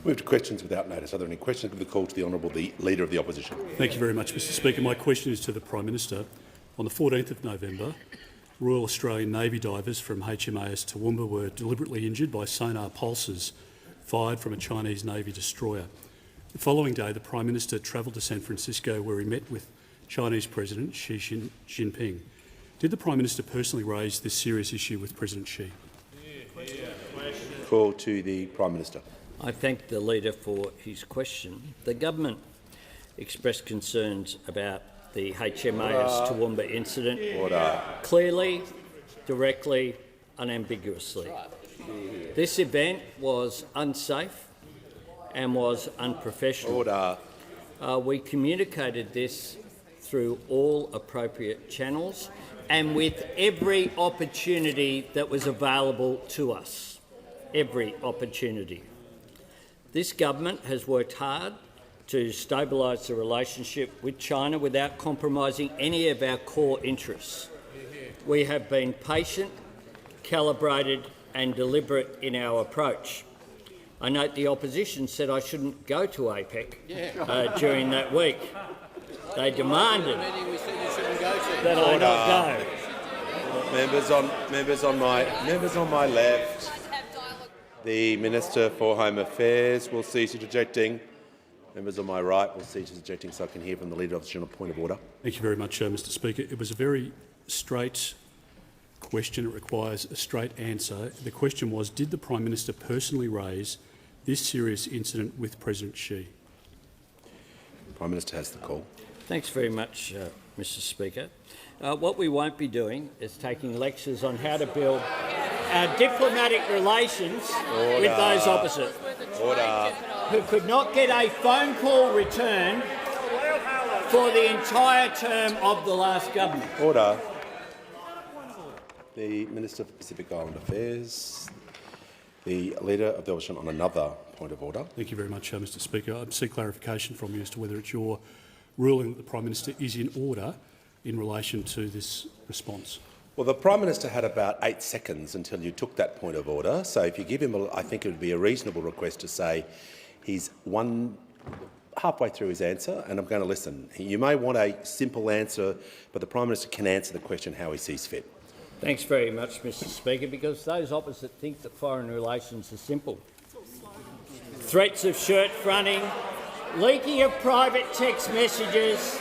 Move to questions without notice. Are there any questions? Give the call to the Honourable Leader of the Opposition. Thank you very much, Mr Speaker. My question is to the Prime Minister. On the 14th of November, Royal Australian Navy divers from HMAS Toowoomba were deliberately injured by sonar pulses fired from a Chinese Navy destroyer. The following day, the Prime Minister travelled to San Francisco where he met with Chinese President Xi Jinping. Did the Prime Minister personally raise this serious issue with President Xi? Call to the Prime Minister. I thank the Leader for his question. The government expressed concerns about the HMAS Toowoomba incident clearly, directly, unambiguously. This event was unsafe and was unprofessional. We communicated this through all appropriate channels and with every opportunity that was available to us. Every opportunity. This government has worked hard to stabilise the relationship with China without compromising any of our core interests. We have been patient, calibrated and deliberate in our approach. I note the opposition said I shouldn't go to APEC during that week. They demanded that I not go. Members on my left. The Minister for Home Affairs will cease interjecting. Members on my right will cease interjecting so I can hear from the Leader of the Opposition on a point of order. Thank you very much, Mr Speaker. It was a very straight question. It requires a straight answer. The question was, did the Prime Minister personally raise this serious incident with President Xi? The Prime Minister has the call. Thanks very much, Mr Speaker. What we won't be doing is taking lectures on how to build our diplomatic relations with those opposite, who could not get a phone call returned for the entire term of the last government. Order. The Minister for Pacific Island Affairs. The Leader of the Opposition on another point of order. Thank you very much, Mr Speaker. I seek clarification from you as to whether it's your ruling that the Prime Minister is in order in relation to this response. Well, the Prime Minister had about 8 seconds until you took that point of order. So if you give him, I think it would be a reasonable request to say he's halfway through his answer, and I'm going to listen. You may want a simple answer, but the Prime Minister can answer the question how he sees fit. Thanks very much, Mr Speaker, because those opposite think that foreign relations are simple. Threats of shirt fronting, leaking of private text messages,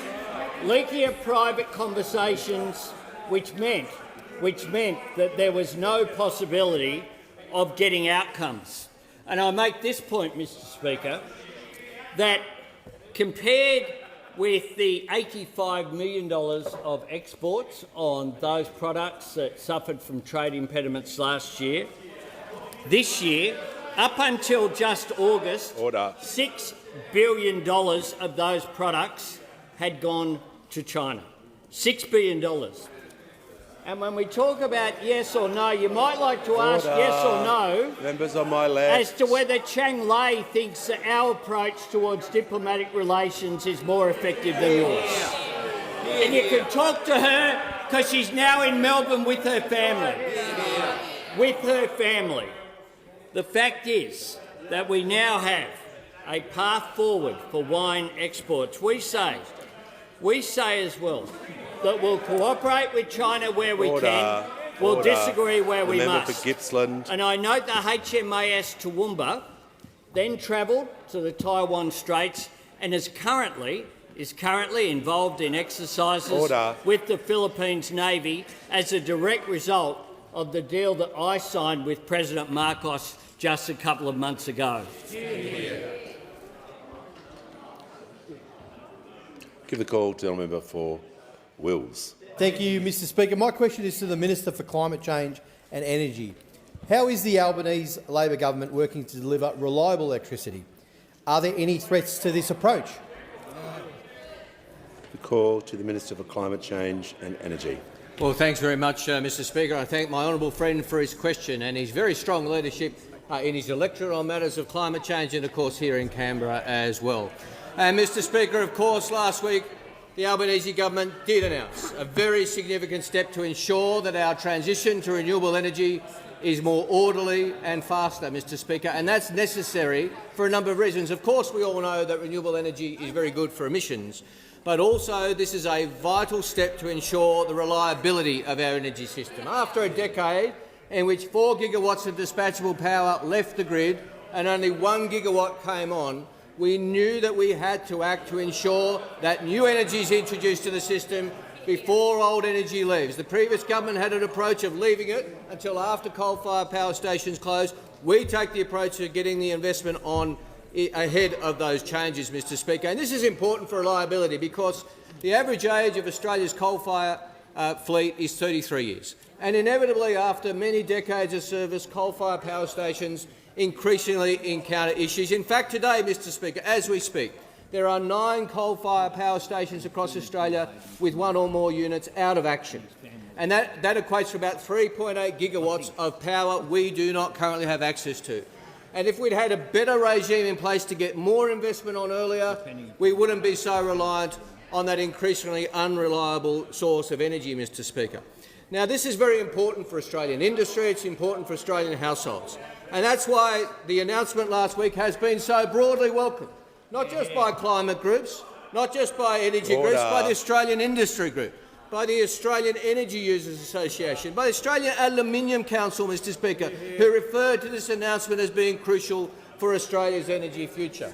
leaking of private conversations, which meant that there was no possibility of getting outcomes. And I make this point, Mr Speaker, that compared with the $85 million of exports on those products that suffered from trade impediments last year, this year, up until just August, $6 billion of those products had gone to China. $6 billion. And when we talk about yes or no, you might like to ask yes or no Members on my left. as to whether Chang Lei thinks that our approach towards diplomatic relations is more effective than yours. And you can talk to her because she's now in Melbourne with her family. With her family. The fact is that we now have a path forward for wine exports. We say as well that we'll cooperate with China where we can, we'll disagree where we must. For Gippsland. And I note the HMAS Toowoomba then travelled to the Taiwan Straits and is currently involved in exercises with the Philippines Navy as a direct result of the deal that I signed with President Marcos just a couple of months ago. Give the call to the member for Wills. Thank you, Mr Speaker. My question is to the Minister for Climate Change and Energy. How is the Albanese Labor government working to deliver reliable electricity? Are there any threats to this approach? The call to the Minister for Climate Change and Energy. Well, thanks very much, Mr Speaker. I thank my honourable friend for his question and his very strong leadership in his electorate on matters of climate change and, of course, here in Canberra as well. And, Mr Speaker, of course, last week the Albanese government did announce a very significant step to ensure that our transition to renewable energy is more orderly and faster, Mr Speaker, and that's necessary for a number of reasons. Of course, we all know that renewable energy is very good for emissions, but also this is a vital step to ensure the reliability of our energy system. After a decade in which 4 gigawatts of dispatchable power left the grid and only 1 gigawatt came on, we knew that we had to act to ensure that new energy is introduced to the system before old energy leaves. The previous government had an approach of leaving it until after coal-fired power stations close. We take the approach of getting the investment on ahead of those changes, Mr Speaker. And this is important for reliability because the average age of Australia's coal-fired fleet is 33 years. And inevitably, after many decades of service, coal-fired power stations increasingly encounter issues. In fact, today, Mr Speaker, as we speak, there are 9 coal-fired power stations across Australia with 1 or more units out of action. And that equates to about 3.8 gigawatts of power we do not currently have access to. And if we'd had a better regime in place to get more investment on earlier, we wouldn't be so reliant on that increasingly unreliable source of energy, Mr Speaker. Now, this is very important for Australian industry, it's important for Australian households. And that's why the announcement last week has been so broadly welcomed, not just by climate groups, not just by energy groups, by the Australian Industry Group, by the Australian Energy Users Association, by the Australian Aluminium Council, Mr Speaker, who referred to this announcement as being crucial for Australia's energy future.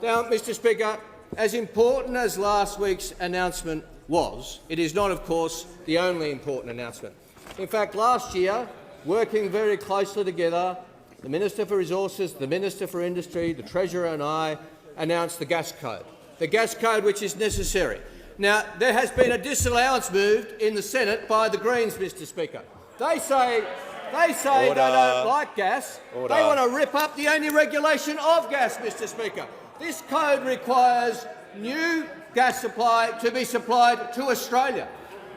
Now, Mr Speaker, as important as last week's announcement was, it is not, of course, the only important announcement. In fact, last year, working very closely together, the Minister for Resources, the Minister for Industry, the Treasurer and I announced the gas code which is necessary. Now, there has been a disallowance moved in the Senate by the Greens, Mr Speaker. They say they don't like gas. They want to rip up the only regulation of gas, Mr Speaker. This code requires new gas supply to be supplied to Australia.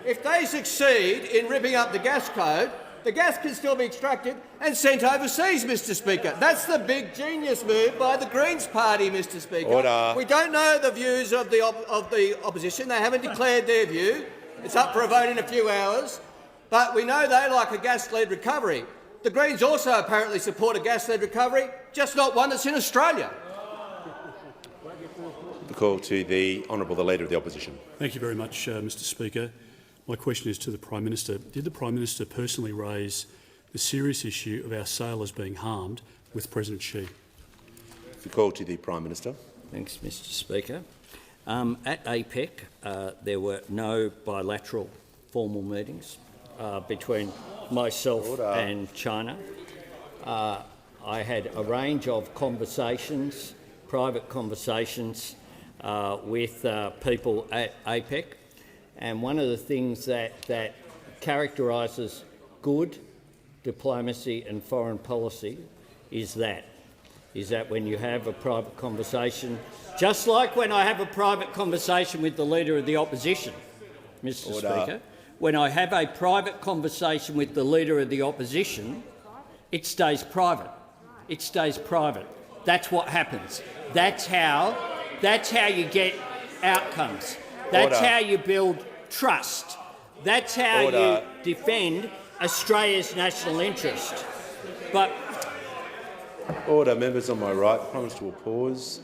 If they succeed in ripping up the gas code, the gas can still be extracted and sent overseas, Mr Speaker. That's the big genius move by the Greens party, Mr Speaker. Order. We don't know the views of the opposition. They haven't declared their view. It's up for a vote in a few hours. But we know they like a gas-led recovery. The Greens also apparently support a gas-led recovery, just not one that's in Australia. The call to the Honourable the Leader of the Opposition. Thank you very much, Mr Speaker. My question is to the Prime Minister. Did the Prime Minister personally raise the serious issue of our sailors being harmed with President Xi? The call to the Prime Minister. Thanks, Mr Speaker. At APEC, there were no bilateral formal meetings between myself and China. I had a range of conversations, private conversations, with people at APEC. And one of the things that characterises good diplomacy and foreign policy is that when you have a private conversation, just like when I have a private conversation with the Leader of the Opposition, Mr Speaker, when I have a private conversation with the Leader of the Opposition, it stays private. It stays private. That's what happens. That's how you get outcomes. That's how you build trust. That's how you defend Australia's national interest. But Order. Members on my right. Prime Minister will pause.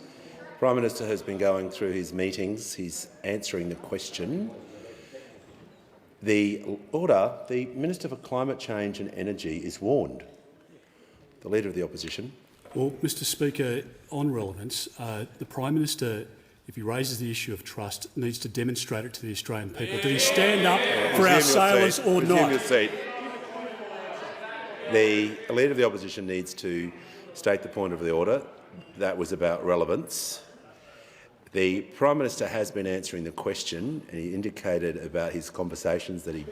Prime Minister has been going through his meetings. He's answering the question. The Minister for Climate Change and Energy is warned. The Leader of the Opposition. Well, Mr Speaker, on relevance, the Prime Minister, if he raises the issue of trust, needs to demonstrate it to the Australian people. Did he stand up for our sailors or not? Your seat. The Leader of the Opposition needs to state the point of the order. That was about relevance. The Prime Minister has been answering the question, and he indicated about his conversations that he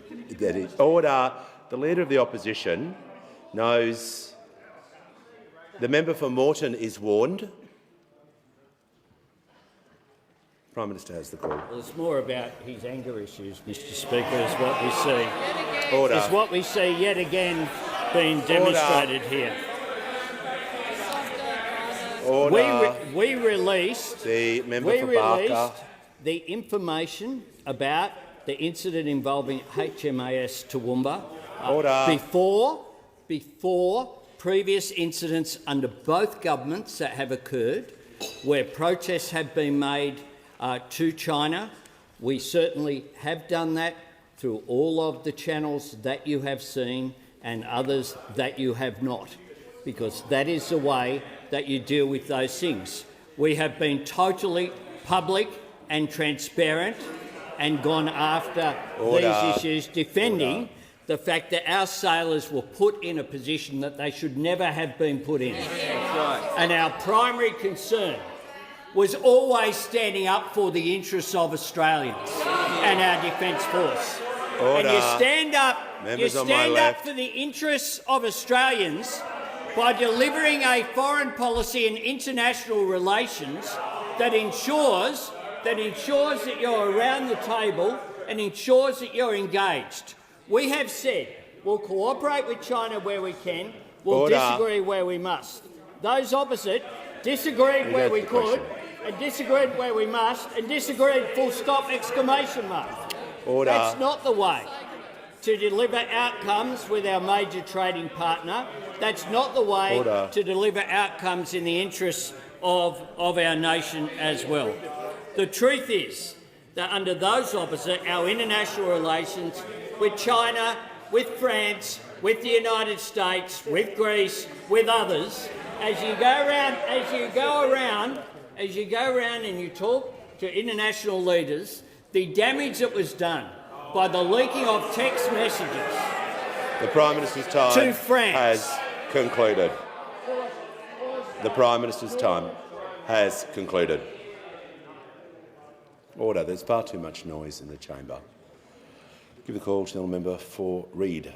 order. The Leader of the Opposition knows. The member for Moreton is warned. Prime Minister has the call. well, it's more about his anger issues, Mr Speaker, is what we see. Order. Is what we see yet again being demonstrated here. Order. We released The member for Barker. the information about the incident involving HMAS Toowoomba Order. before before previous incidents under both governments that have occurred, where protests have been made to China. We certainly have done that through all of the channels that you have seen and others that you have not, because that is the way that you deal with those things. We have been totally public and transparent and gone after these issues, defending the fact that our sailors were put in a position that they should never have been put in. And our primary concern was always standing up for the interests of Australians and our Defence Force. And you stand up, for the interests of Australians by delivering a foreign policy and international relations that ensures that you're around the table and ensures that you're engaged. We have said we'll cooperate with China where we can, we'll disagree where we must. Those opposite disagreed where we could, and disagreed where we must, and disagreed full stop, exclamation mark. That's not the way to deliver outcomes with our major trading partner. That's not the way to deliver outcomes in the interests of our nation as well. The truth is that under those opposite, our international relations with China, with France, with the United States, with Greece, with others, as you go around and you talk to international leaders, the damage that was done by the leaking of text messages The Prime Minister's time to France has concluded. The Prime Minister's time has concluded. Order. There's far too much noise in the chamber. Give the call to the member for Reid.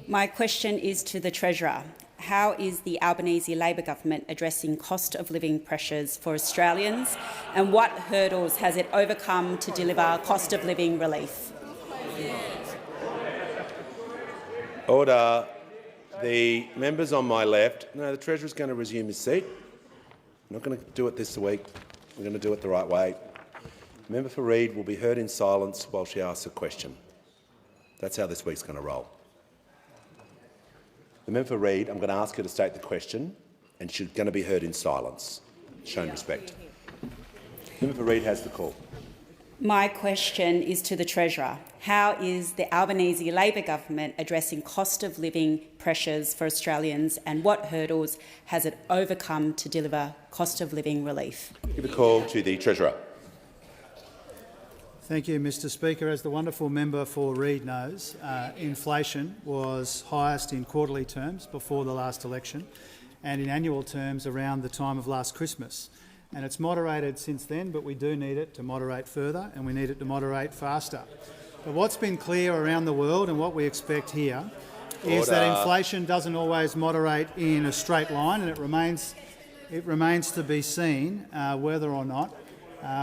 My question is to the Treasurer. How is the Albanese Labor government addressing cost of living pressures for Australians, and what hurdles has it overcome to deliver cost of living relief? Order. The members on my left. No, the Treasurer is going to resume his seat. I'm not going to do it this week. We're going to do it the right way. The member for Reid will be heard in silence while she asks a question. That's how this week's going to roll. The member for Reid, I'm going to ask her to state the question, and she's going to be heard in silence. Shown respect. The member for Reid has the call. My question is to the Treasurer. How is the Albanese Labor government addressing cost of living pressures for Australians, and what hurdles has it overcome to deliver cost of living relief? Give the call to the Treasurer. Thank you, Mr Speaker. As the wonderful member for Reid knows, inflation was highest in quarterly terms before the last election and in annual terms around the time of last Christmas. And it's moderated since then, but we do need it to moderate further, and we need it to moderate faster. But what's been clear around the world, and what we expect here, is that inflation doesn't always moderate in a straight line, and it remains to be seen whether or not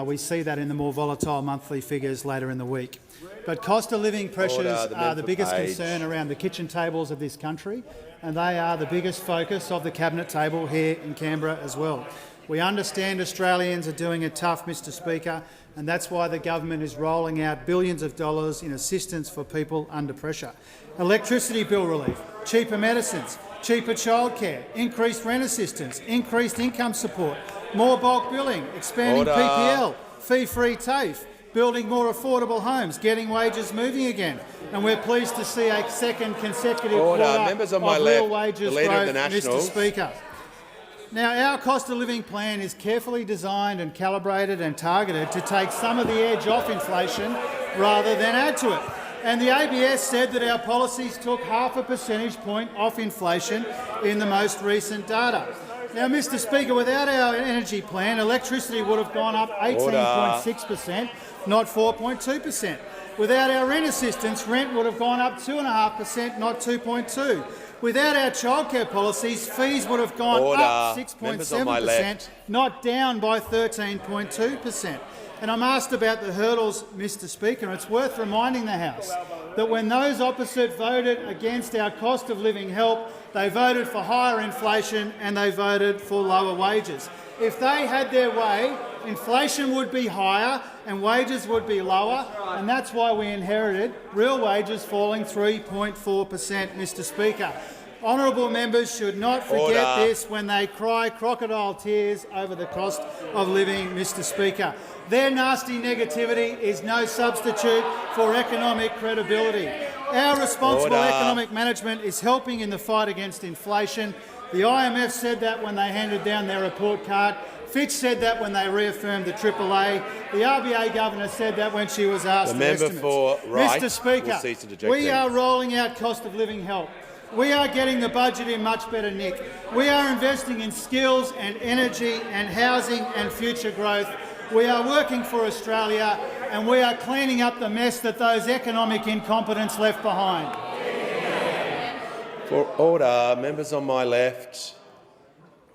we see that in the more volatile monthly figures later in the week. But cost of living pressures are the biggest concern around the kitchen tables of this country, and they are the biggest focus of the Cabinet table here in Canberra as well. We understand Australians are doing it tough, Mr Speaker, and that's why the government is rolling out billions of dollars in assistance for people under pressure. Electricity bill relief, cheaper medicines, cheaper childcare, increased rent assistance, increased income support, more bulk billing, expanding PPL, fee-free TAFE, building more affordable homes, getting wages moving again. And we're pleased to see a second consecutive quarter of real wages growth, Mr Speaker. Now, our cost of living plan is carefully designed and calibrated and targeted to take some of the edge off inflation rather than add to it. And the ABS said that our policies took 0.5 percentage point off inflation in the most recent data. Now, Mr Speaker, without our energy plan, electricity would have gone up 18.6%, not 4.2%. Without our rent assistance, rent would have gone up 2.5%, not 2.2%. Without our childcare policies, fees would have gone up 6.7%, not down by 13.2%. And I'm asked about the hurdles, Mr Speaker, and it's worth reminding the House that when those opposite voted against our cost of living help, they voted for higher inflation and they voted for lower wages. If they had their way, inflation would be higher and wages would be lower, and that's why we inherited real wages falling 3.4%, Mr Speaker. Honourable members should not forget this when they cry crocodile tears over the cost of living, Mr Speaker. Their nasty negativity is no substitute for economic credibility. Our responsible economic management is helping in the fight against inflation. The IMF said that when they handed down their report card. Fitch said that when they reaffirmed the AAA. The RBA governor said that when she was asked for estimates. Mr Speaker, we are rolling out cost of living help. We are getting the budget in much better nick. We are investing in skills and energy and housing and future growth. We are working for Australia, and we are cleaning up the mess that those economic incompetents left behind. For order, members on my left.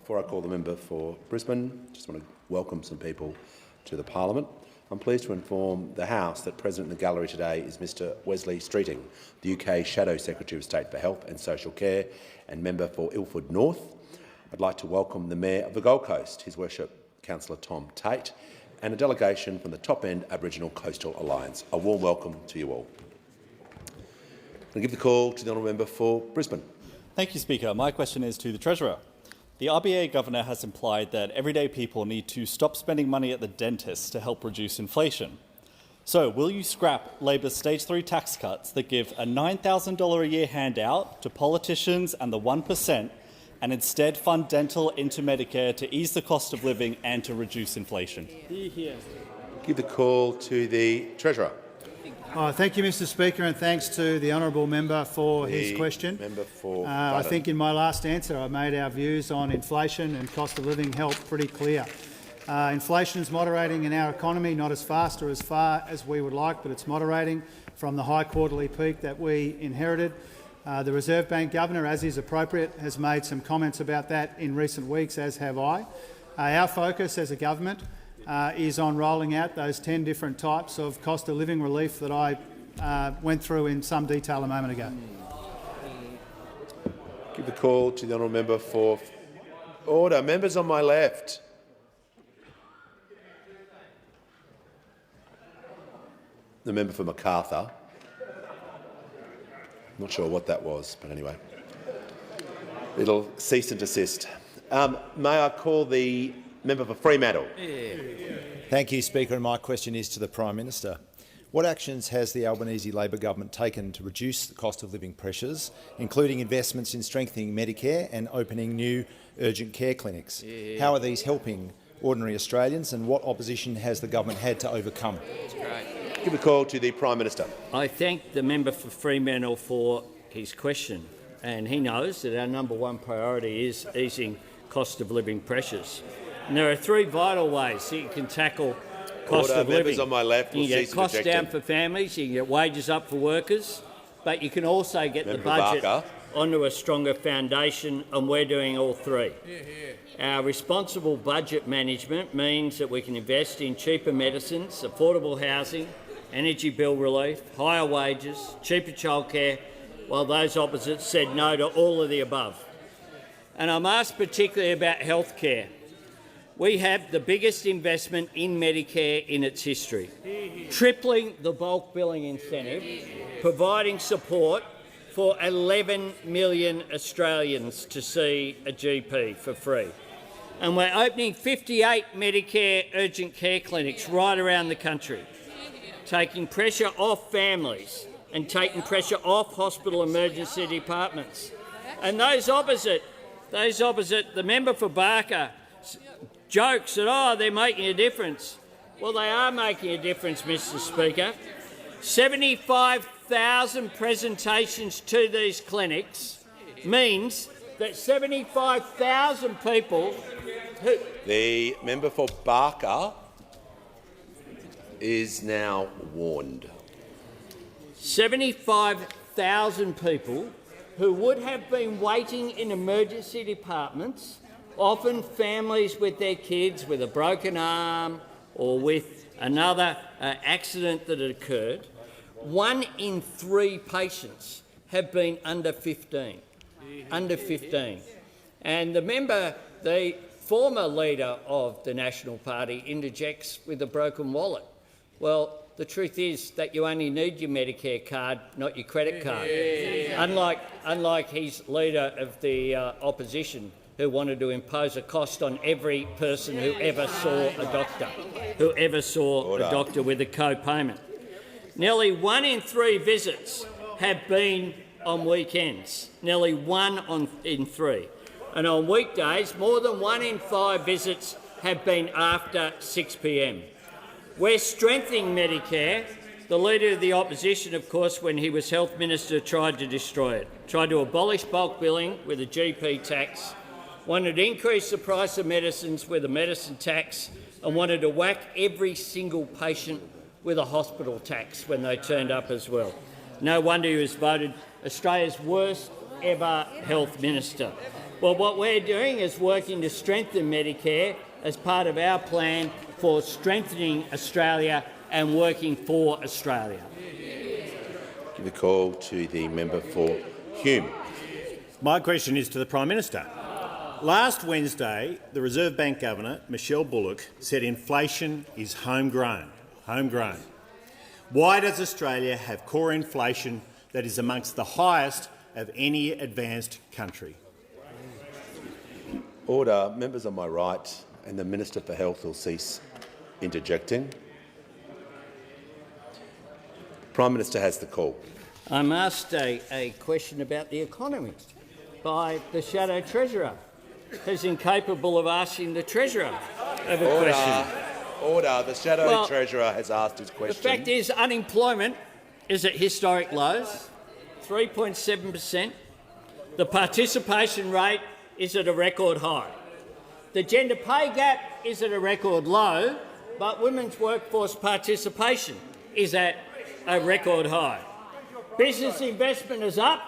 Before I call the member for Brisbane, just want to welcome some people to the Parliament. I'm pleased to inform the House that present in the gallery today is Mr Wesley Streeting, the UK Shadow Secretary of State for Health and Social Care and member for Ilford North. I'd like to welcome the Mayor of the Gold Coast, His Worship Councillor Tom Tate, and a delegation from the Top End Aboriginal Coastal Alliance. A warm welcome to you all. I'll give the call to the honourable member for Brisbane. Thank you, Speaker. My question is to the Treasurer. The RBA Governor has implied that everyday people need to stop spending money at the dentist to help reduce inflation. So, will you scrap Labor's Stage 3 tax cuts that give a $9,000 a year handout to politicians and the 1% and instead fund dental into Medicare to ease the cost of living and to reduce inflation? Give the call to the Treasurer. Thank you, Mr Speaker, and thanks to the honourable member for his question. I think in my last answer I made our views on inflation and cost of living help pretty clear. Inflation is moderating in our economy, not as fast or as far as we would like, but it's moderating from the high quarterly peak that we inherited. The Reserve Bank Governor, as is appropriate, has made some comments about that in recent weeks, as have I. Our focus as a government is on rolling out those 10 different types of cost of living relief that I went through in some detail a moment ago. Give the call to the honourable member for order. Members on my left. The member for Macarthur. Not sure what that was, but anyway. It'll cease and desist. May I call the member for Fremantle? Thank you, Speaker, and my question is to the Prime Minister. What actions has the Albanese Labor government taken to reduce the cost of living pressures, including investments in strengthening Medicare and opening new urgent care clinics? How are these helping ordinary Australians, and what opposition has the government had to overcome? Give a call to the Prime Minister. I thank the member for Fremantle for his question, and he knows that our #1 priority is easing cost of living pressures. And there are 3 vital ways that you can tackle cost of living. Members on my left will you can cease get costs objecting. down for families, you can get wages up for workers, but you can also get the budget onto a stronger foundation, and we're doing all 3. Our responsible budget management means that we can invest in cheaper medicines, affordable housing, energy bill relief, higher wages, cheaper childcare, while those opposites said no to all of the above. And I'm asked particularly about healthcare. We have the biggest investment in Medicare in its history, tripling the bulk billing incentive, providing support for 11 million Australians to see a GP for free. And we're opening 58 Medicare urgent care clinics right around the country, taking pressure off families and taking pressure off hospital emergency departments. And those opposite, the member for Barker, jokes that, they're making a difference. Well, they are making a difference, Mr Speaker. 75,000 presentations to these clinics means that 75,000 people who... The member for Barker is now warned. 75,000 people who would have been waiting in emergency departments, often families with their kids with a broken arm or with another accident that had occurred. 1 in 3 patients have been under 15. Under 15. And the member, the former leader of the National Party interjects with a broken wallet. Well, the truth is that you only need your Medicare card, not your credit card. Unlike his leader of the opposition, who wanted to impose a cost on every person who ever saw a doctor, with a co-payment. Nearly 1 in 3 visits have been on weekends. Nearly 1 in 3. And on weekdays, more than 1 in 5 visits have been after 6 p.m. We're strengthening Medicare. The Leader of the Opposition, of course, when he was Health Minister, tried to destroy it, tried to abolish bulk billing with a GP tax, wanted to increase the price of medicines with a medicine tax, and wanted to whack every single patient with a hospital tax when they turned up as well. No wonder he was voted Australia's worst ever health minister. Well, what we're doing is working to strengthen Medicare as part of our plan for strengthening Australia and working for Australia. Give the call to the member for Hume. My question is to the Prime Minister. Last Wednesday, the Reserve Bank Governor, Michelle Bullock, said inflation is homegrown. Homegrown. Why does Australia have core inflation that is amongst the highest of any advanced country? Order. Members on my right and the Minister for Health will cease interjecting. Prime Minister has the call. I'm asked a question about the economy by the Shadow Treasurer, who's incapable of asking the Treasurer of a question. Order. The Shadow Treasurer has asked his question. The fact is unemployment is at historic lows, 3.7%. The participation rate is at a record high. The gender pay gap is at a record low, but women's workforce participation is at a record high. Business investment is up,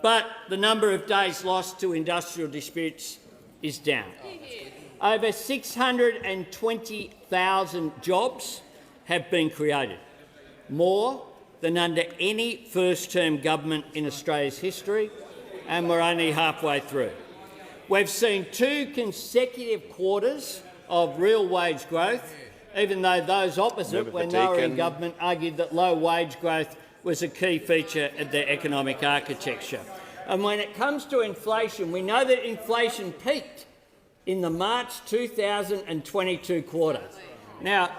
but the number of days lost to industrial disputes is down. Over 620,000 jobs have been created, more than under any first-term government in Australia's history, and we're only halfway through. We've seen 2 consecutive quarters of real wage growth, even though those opposite, when they were in government, argued that low wage growth was a key feature of their economic architecture. And when it comes to inflation, we know that inflation peaked in the March 2022 quarter. Now,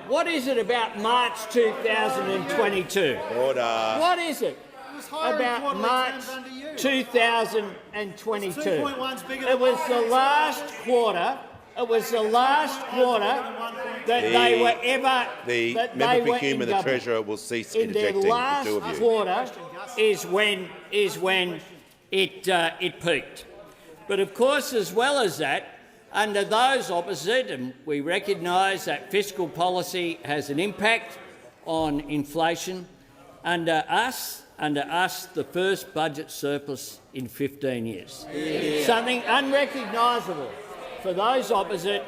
what is it about March 2022? Order. What is it about March 2022? It was the last quarter. It was the last quarter that they were ever. The member for Hume and the Treasurer will cease interjecting. The last quarter is when it peaked. But of course, as well as that, under those opposite, and we recognise that fiscal policy has an impact on inflation, under us, the first budget surplus in 15 years. Something unrecognisable for those opposite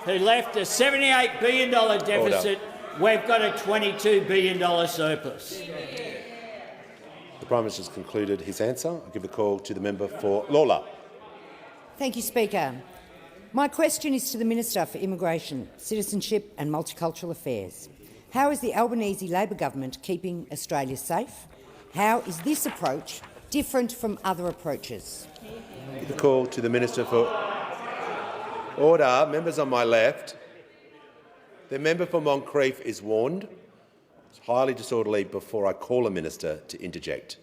who left a $78 billion deficit. We've got a $22 billion surplus. The Prime Minister has concluded his answer. I'll give the call to the member for Lawler. Thank you, Speaker. My question is to the Minister for Immigration, Citizenship and Multicultural Affairs. How is the Albanese Labor government keeping Australia safe? How is this approach different from other approaches? Give the call to the Minister for Order. Members on my left. The member for Moncrieff is warned. It's highly disorderly before I call a minister to interject.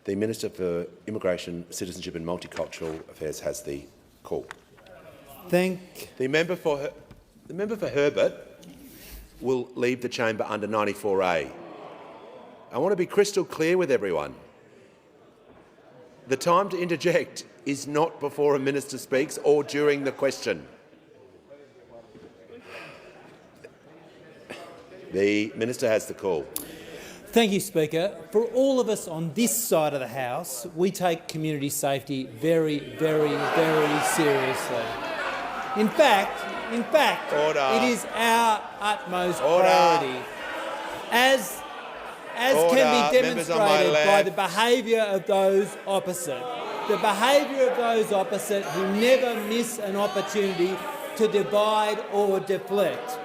The Minister for Immigration, Citizenship and Multicultural Affairs has the call. The member for Herbert will leave the chamber under 94A. I want to be crystal clear with everyone. The time to interject is not before a minister speaks or during the question. The minister has the call. Thank you, Speaker. For all of us on this side of the House, we take community safety very, very, very seriously. In fact, it is our utmost priority. As can be demonstrated by the behaviour of those opposite. the behaviour of those opposite who never miss an opportunity to divide or deflect.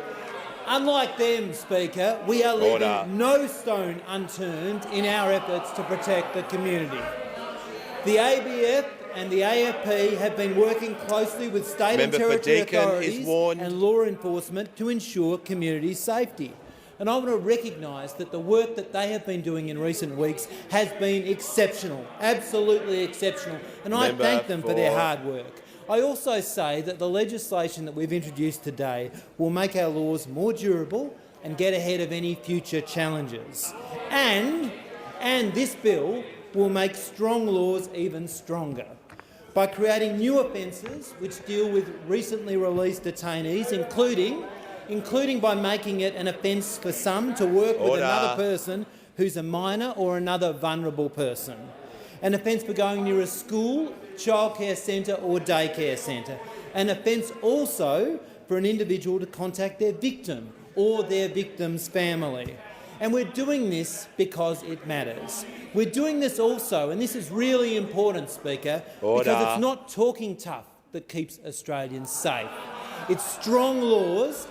Unlike them, Speaker, we are leaving no stone unturned in our efforts to protect the community. The ABF and the AFP have been working closely with state and territory authorities and law enforcement to ensure community safety. And I want to recognise that the work that they have been doing in recent weeks has been exceptional, absolutely exceptional, and I thank them for their hard work. I also say that the legislation that we've introduced today will make our laws more durable and get ahead of any future challenges. And this bill will make strong laws even stronger by creating new offences which deal with recently released detainees, including by making it an offence for some to work with another person who's a minor or another vulnerable person, an offence for going near a school, childcare centre or daycare centre, an offence also for an individual to contact their victim or their victim's family. And we're doing this because it matters. We're doing this also, and this is really important, Speaker, because it's not talking tough that keeps Australians safe. It's strong laws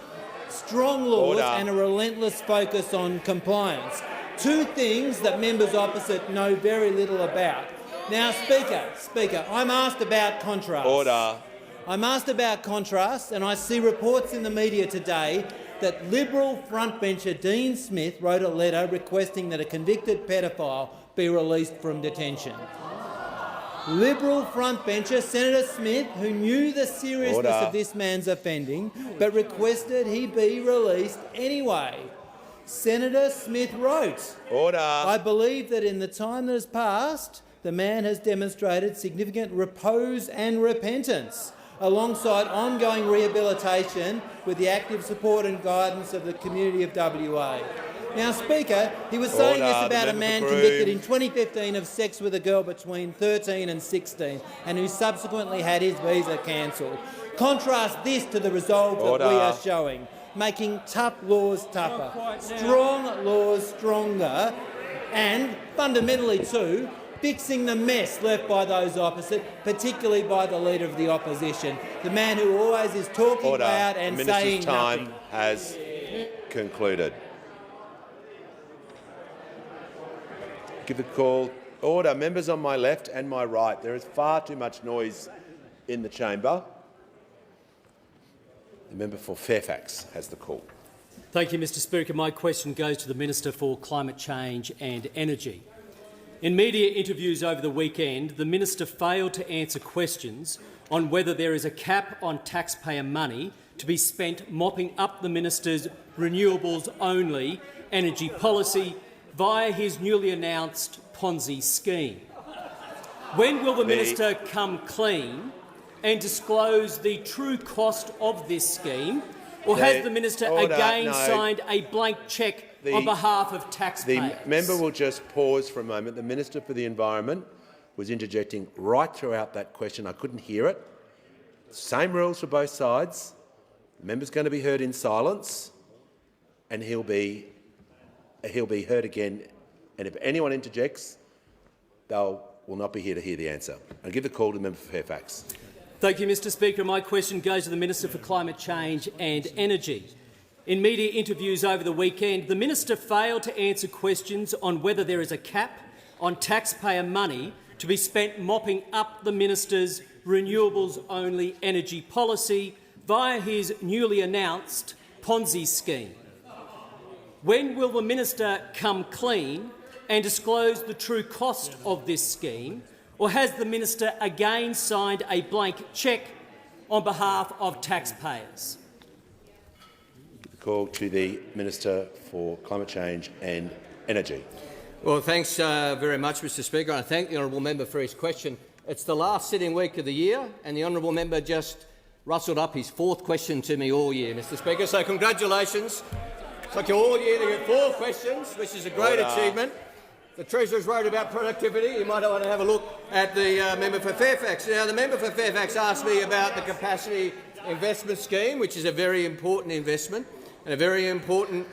and a relentless focus on compliance. Two things that members opposite know very little about. Now, Speaker, I'm asked about contrast. I'm asked about contrast, and I see reports in the media today that Liberal frontbencher Dean Smith wrote a letter requesting that a convicted pedophile be released from detention. Liberal frontbencher Senator Smith, who knew the seriousness of this man's offending, but requested he be released anyway. Senator Smith wrote, I believe that in the time that has passed, the man has demonstrated significant repose and repentance, alongside ongoing rehabilitation with the active support and guidance of the community of WA. Now, Speaker, he was saying this about a man convicted in 2015 of sex with a girl between 13 and 16 and who subsequently had his visa cancelled. Contrast this to the resolve that we are showing, making tough laws tougher, strong laws stronger, and fundamentally too, fixing the mess left by those opposite, particularly by the Leader of the Opposition, the man who always is talking loud and saying nothing. Time has concluded. Give the call. Order. Members on my left and my right. There is far too much noise in the chamber. The member for Fairfax has the call. Thank you, Mr Speaker. My question goes to the Minister for Climate Change and Energy. In media interviews over the weekend, the minister failed to answer questions on whether there is a cap on taxpayer money to be spent mopping up the minister's renewables-only energy policy via his newly announced Ponzi scheme. When will the minister come clean and disclose the true cost of this scheme, or has the minister again signed a blank cheque on behalf of taxpayers? The member will just pause for a moment. The Minister for the Environment was interjecting right throughout that question. I couldn't hear it. Same rules for both sides. The member's going to be heard in silence, and he'll be heard again. And if anyone interjects, they will not be here to hear the answer. I'll give the call to the member for Fairfax. Thank you, Mr Speaker. My question goes to the Minister for Climate Change and Energy. In media interviews over the weekend, the minister failed to answer questions on whether there is a cap on taxpayer money to be spent mopping up the minister's renewables-only energy policy via his newly announced Ponzi scheme. When will the minister come clean and disclose the true cost of this scheme, or has the minister again signed a blank cheque on behalf of taxpayers? Call to the Minister for Climate Change and Energy. Well, thanks very much, Mr Speaker. I thank the honourable member for his question. It's the last sitting week of the year, and the honourable member just rustled up his fourth question to me all year, Mr Speaker. So congratulations. It's like you all year to get 4 questions, which is a great achievement. The Treasurer's wrote about productivity. You might want to have a look at the member for Fairfax. Now, the member for Fairfax asked me about the capacity investment scheme, which is a very important investment and a very important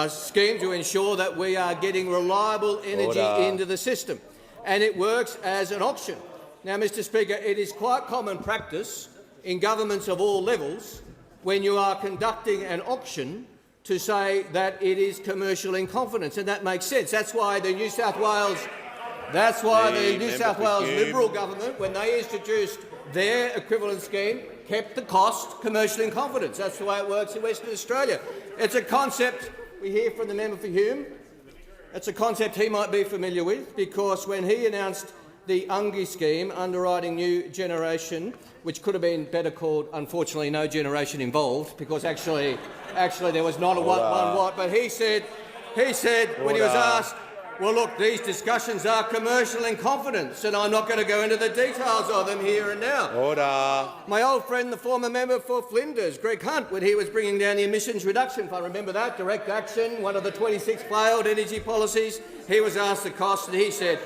scheme to ensure that we are getting reliable energy into the system. And it works as an auction. Now, Mr Speaker, it is quite common practice in governments of all levels when you are conducting an auction to say that it is commercial in confidence, and that makes sense. That's why the New South Wales Liberal government, when they introduced their equivalent scheme, kept the cost commercial in confidence. That's the way it works in Western Australia. It's a concept we hear from the member for Hume. It's a concept he might be familiar with, because when he announced the UNGI scheme, Underwriting New Generation, which could have been better called, unfortunately, No Generation Involved, because actually there was not a one what. But he said when he was asked, well, look, these discussions are commercial in confidence, and I'm not going to go into the details of them here and now. Order. My old friend, the former member for Flinders, Greg Hunt, when he was bringing down the emissions reduction fund, remember that? Direct action, one of the 26 failed energy policies. He was asked the cost, and he said,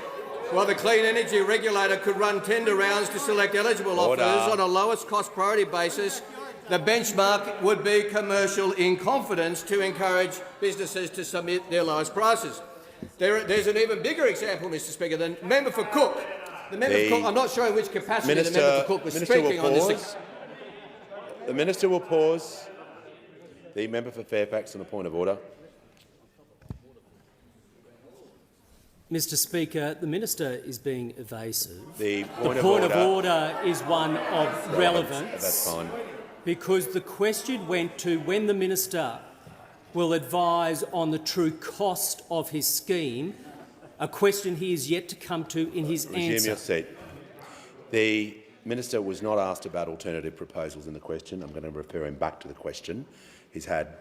well, the Clean Energy Regulator could run tender rounds to select eligible offers on a lowest cost priority basis. The benchmark would be commercial in confidence to encourage businesses to submit their lowest prices. There's an even bigger example, Mr Speaker, than member for Cook. The member for Cook, I'm not sure in which capacity the member for Cook was speaking on this. The minister will pause. The member for Fairfax on a point of order. Mr Speaker, the minister is being evasive. The point of order is one of relevance. That's fine. Because the question went to when the minister will advise on the true cost of his scheme, a question he is yet to come to in his answer. Resume your seat. The minister was not asked about alternative proposals in the question. I'm going to refer him back to the question. He's had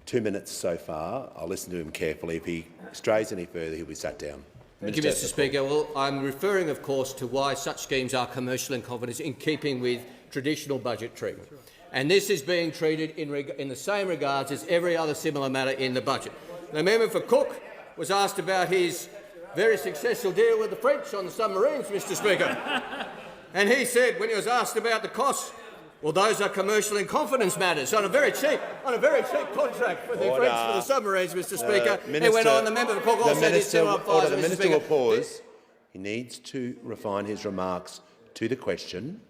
2 minutes so far. I'll listen to him carefully. If he strays any further, he'll be sat down. Thank you, Mr Speaker. Well, I'm referring, of course, to why such schemes are commercial in confidence in keeping with traditional budget treatment. And this is being treated in the same regards as every other similar matter in the budget. The member for Cook was asked about his very successful deal with the French on the submarines, Mr Speaker. And he said, when he was asked about the costs, well, those are commercial in confidence matters on a very cheap contract for the French for the submarines, Mr Speaker. He went on, the member for Cook also said he's the minister will pause. He needs to refine his remarks to the question.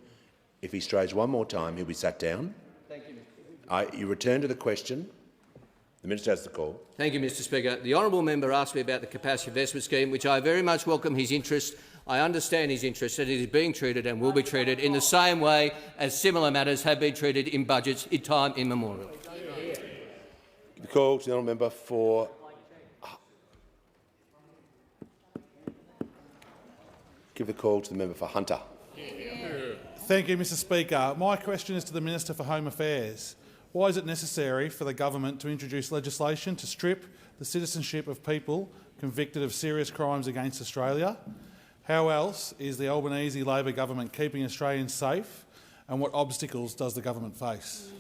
If he strays one more time, he'll be sat down. Thank you, Mr Speaker. You return to the question. The minister has the call. Thank you, Mr Speaker. The honourable member asked me about the capacity investment scheme, which I very much welcome his interest. I understand his interest, and it is being treated and will be treated in the same way as similar matters have been treated in budgets in time immemorial. The call to the honourable member for give the call to the member for Hunter. Thank you, Mr Speaker. My question is to the Minister for Home Affairs. Why is it necessary for the government to introduce legislation to strip the citizenship of people convicted of serious crimes against Australia? How else is the Albanese Labor government keeping Australians safe, and what obstacles does the government face?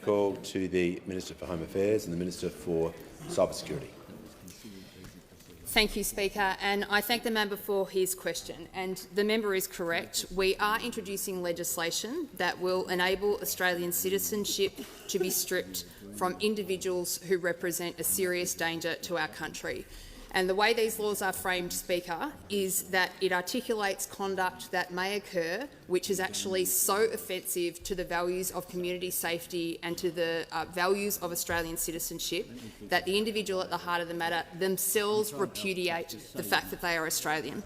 Call to the Minister for Home Affairs and the Minister for Cybersecurity. Thank you, Speaker, and I thank the member for his question. And the member is correct. We are introducing legislation that will enable Australian citizenship to be stripped from individuals who represent a serious danger to our country. And the way these laws are framed, Speaker, is that it articulates conduct that may occur which is actually so offensive to the values of community safety and to the values of Australian citizenship that the individual at the heart of the matter themselves repudiate the fact that they are Australian.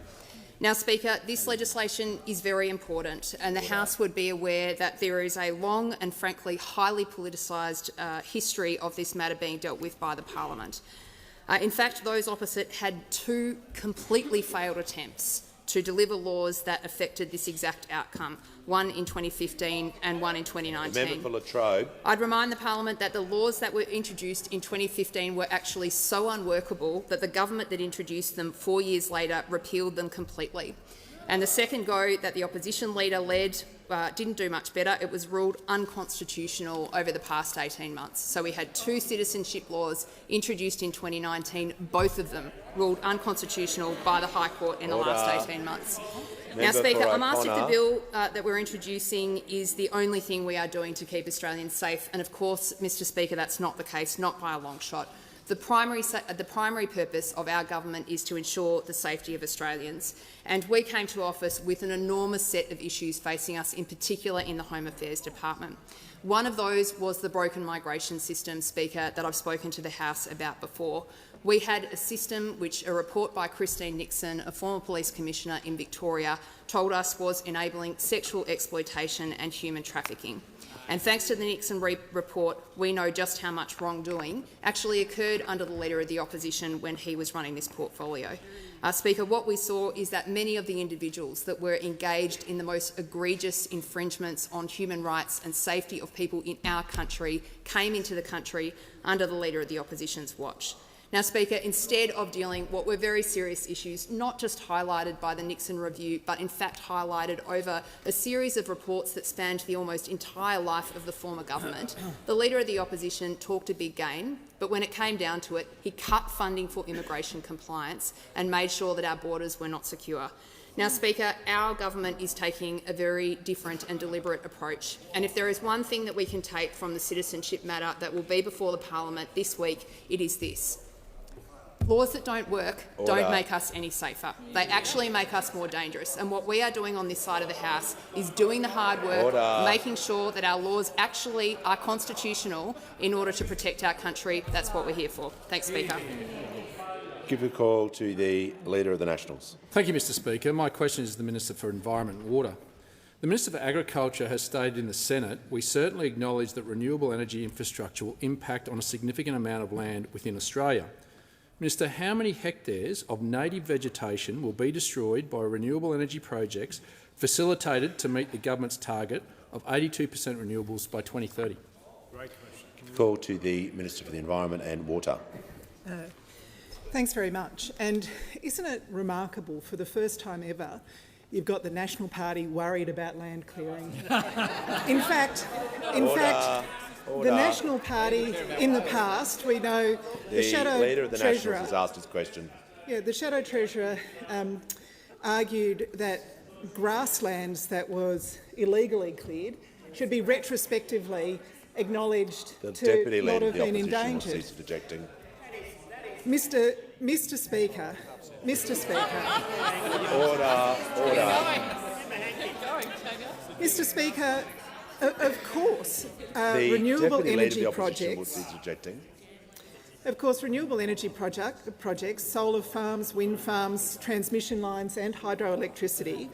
Now, Speaker, this legislation is very important, and the House would be aware that there is a long and frankly highly politicised history of this matter being dealt with by the Parliament. In fact, those opposite had 2 completely failed attempts to deliver laws that affected this exact outcome, one in 2015 and one in 2019. The member for Latrobe. I'd remind the Parliament that the laws that were introduced in 2015 were actually so unworkable that the government that introduced them 4 years later repealed them completely. And the second go that the opposition leader led didn't do much better. It was ruled unconstitutional over the past 18 months. So we had 2 citizenship laws introduced in 2019, both of them ruled unconstitutional by the High Court in the last 18 months. Now, Speaker, I'm asked if the bill that we're introducing is the only thing we are doing to keep Australians safe. And of course, Mr Speaker, that's not the case, not by a long shot. The primary purpose of our government is to ensure the safety of Australians, and we came to office with an enormous set of issues facing us, in particular in the Home Affairs Department. One of those was the broken migration system, Speaker, that I've spoken to the House about before. We had a system which a report by Christine Nixon, a former police commissioner in Victoria, told us was enabling sexual exploitation and human trafficking. And thanks to the Nixon report, we know just how much wrongdoing actually occurred under the Leader of the Opposition when he was running this portfolio. Speaker, what we saw is that many of the individuals that were engaged in the most egregious infringements on human rights and safety of people in our country came into the country under the Leader of the Opposition's watch. Now, Speaker, instead of dealing what were very serious issues, not just highlighted by the Nixon review, but in fact highlighted over a series of reports that spanned the almost entire life of the former government, the Leader of the Opposition talked a big game, but when it came down to it, he cut funding for immigration compliance and made sure that our borders were not secure. Now, Speaker, our government is taking a very different and deliberate approach, and if there is one thing that we can take from the citizenship matter that will be before the parliament this week, it is this. Laws that don't work don't make us any safer. They actually make us more dangerous. And what we are doing on this side of the House is doing the hard work, making sure that our laws actually are constitutional in order to protect our country. That's what we're here for. Thanks, Speaker. Give a call to the Leader of the Nationals. Thank you, Mr Speaker. My question is to the Minister for Environment and Water. The Minister for Agriculture has stated in the Senate, "We certainly acknowledge that renewable energy infrastructure will impact on a significant amount of land within Australia." Minister, how many hectares of native vegetation will be destroyed by renewable energy projects facilitated to meet the government's target of 82% renewables by 2030? Great question. Call to the Minister for the Environment and Water. Thanks very much. And isn't it remarkable, for the first time ever, you've got the National Party worried about land clearing? In fact, the National Party in the past, we know the Shadow Leader of the Treasurer Nationals has asked his question. Yeah, the Shadow Treasurer argued that grasslands that was illegally cleared should be retrospectively acknowledged The to Deputy not Leader have of the been Opposition will endangered. cease dejecting. Mr Speaker, Order. Mr Speaker, of course, The renewable Deputy Leader of energy the Opposition will projects. cease dejecting. Of course, renewable energy projects, solar farms, wind farms, transmission lines and hydroelectricity,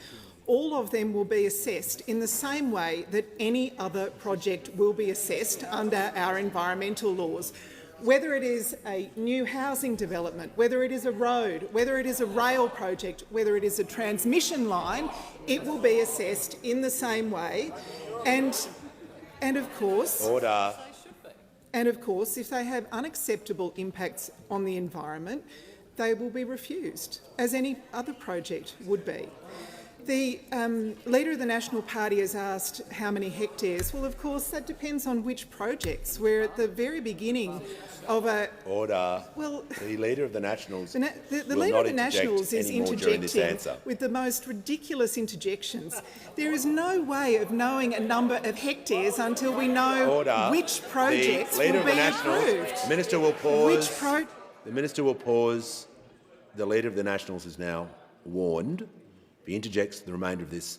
all of them will be assessed in the same way that any other project will be assessed under our environmental laws. Whether it is a new housing development, whether it is a road, whether it is a rail project, whether it is a transmission line, it will be assessed in the same way. And of course, if they have unacceptable impacts on the environment, they will be refused, as any other project would be. The Leader of the National Party has asked how many hectares. Well, of course, that depends on which projects. We're at the very beginning of a... Well, the Leader of the Nationals the will Leader not of the Nationals is interjecting with the most ridiculous interjections. There is no way of knowing a number of hectares until we know which projects will be approved. The Minister will pause. The Minister will pause. The Leader of the Nationals is now warned. If he interjects the remainder of this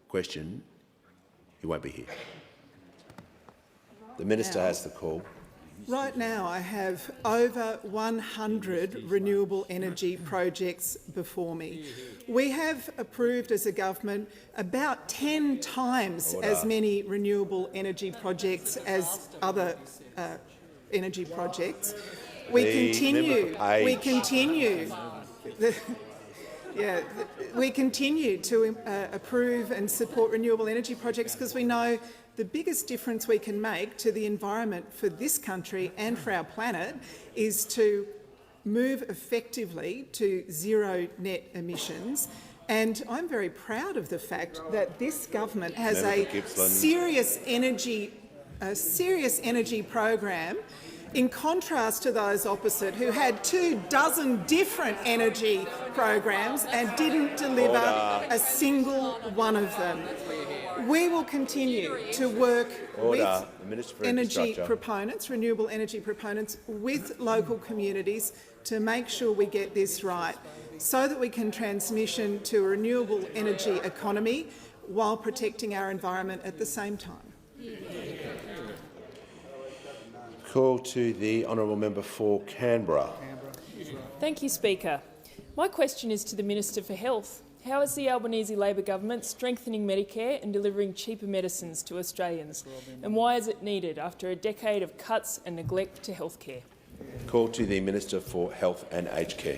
question, he won't be here. The Minister has the call. Right now I have over 100 renewable energy projects before me. We have approved as a government about 10 times as many renewable energy projects as other energy projects. We continue to approve and support renewable energy projects because we know the biggest difference we can make to the environment for this country and for our planet is to move effectively to zero net emissions. And I'm very proud of the fact that this government has a serious energy program, in contrast to those opposite who had 24 different energy programs and didn't deliver a single one of them. We will continue to work Order. The Minister for energy Infrastructure. proponents, renewable energy proponents, with local communities to make sure we get this right, so that we can transition to a renewable energy economy while protecting our environment at the same time. Call to the honourable member for Canberra. Thank you, Speaker. My question is to the Minister for Health. How is the Albanese Labor government strengthening Medicare and delivering cheaper medicines to Australians? And why is it needed after a decade of cuts and neglect to healthcare? Call to the Minister for Health and Aged Care.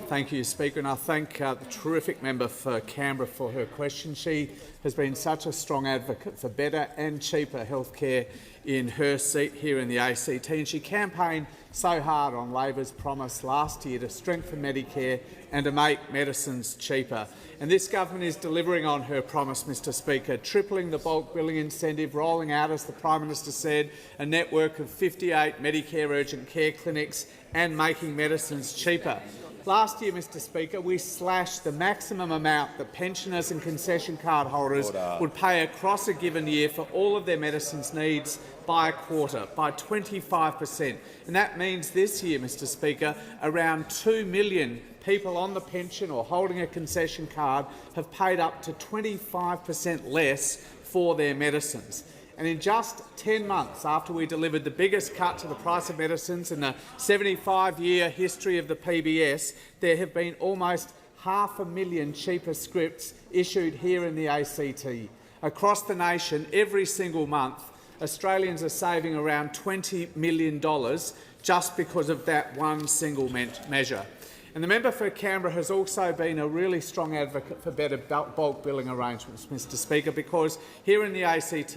Thank you, Speaker, and I thank the terrific member for Canberra for her question. She has been such a strong advocate for better and cheaper healthcare in her seat here in the ACT, and she campaigned so hard on Labor's promise last year to strengthen Medicare and to make medicines cheaper. And this government is delivering on her promise, Mr Speaker, tripling the bulk billing incentive, rolling out, as the Prime Minister said, a network of 58 Medicare urgent care clinics and making medicines cheaper. Last year, Mr Speaker, we slashed the maximum amount that pensioners and concession card holders would pay across a given year for all of their medicines needs by a quarter, by 25%. And that means this year, Mr Speaker, around 2 million people on the pension or holding a concession card have paid up to 25% less for their medicines. And in just 10 months after we delivered the biggest cut to the price of medicines in the 75-year history of the PBS, there have been almost 500,000 cheaper scripts issued here in the ACT. Across the nation, every single month, Australians are saving around $20 million just because of that one single measure. And the member for Canberra has also been a really strong advocate for better bulk billing arrangements, Mr Speaker, because here in the ACT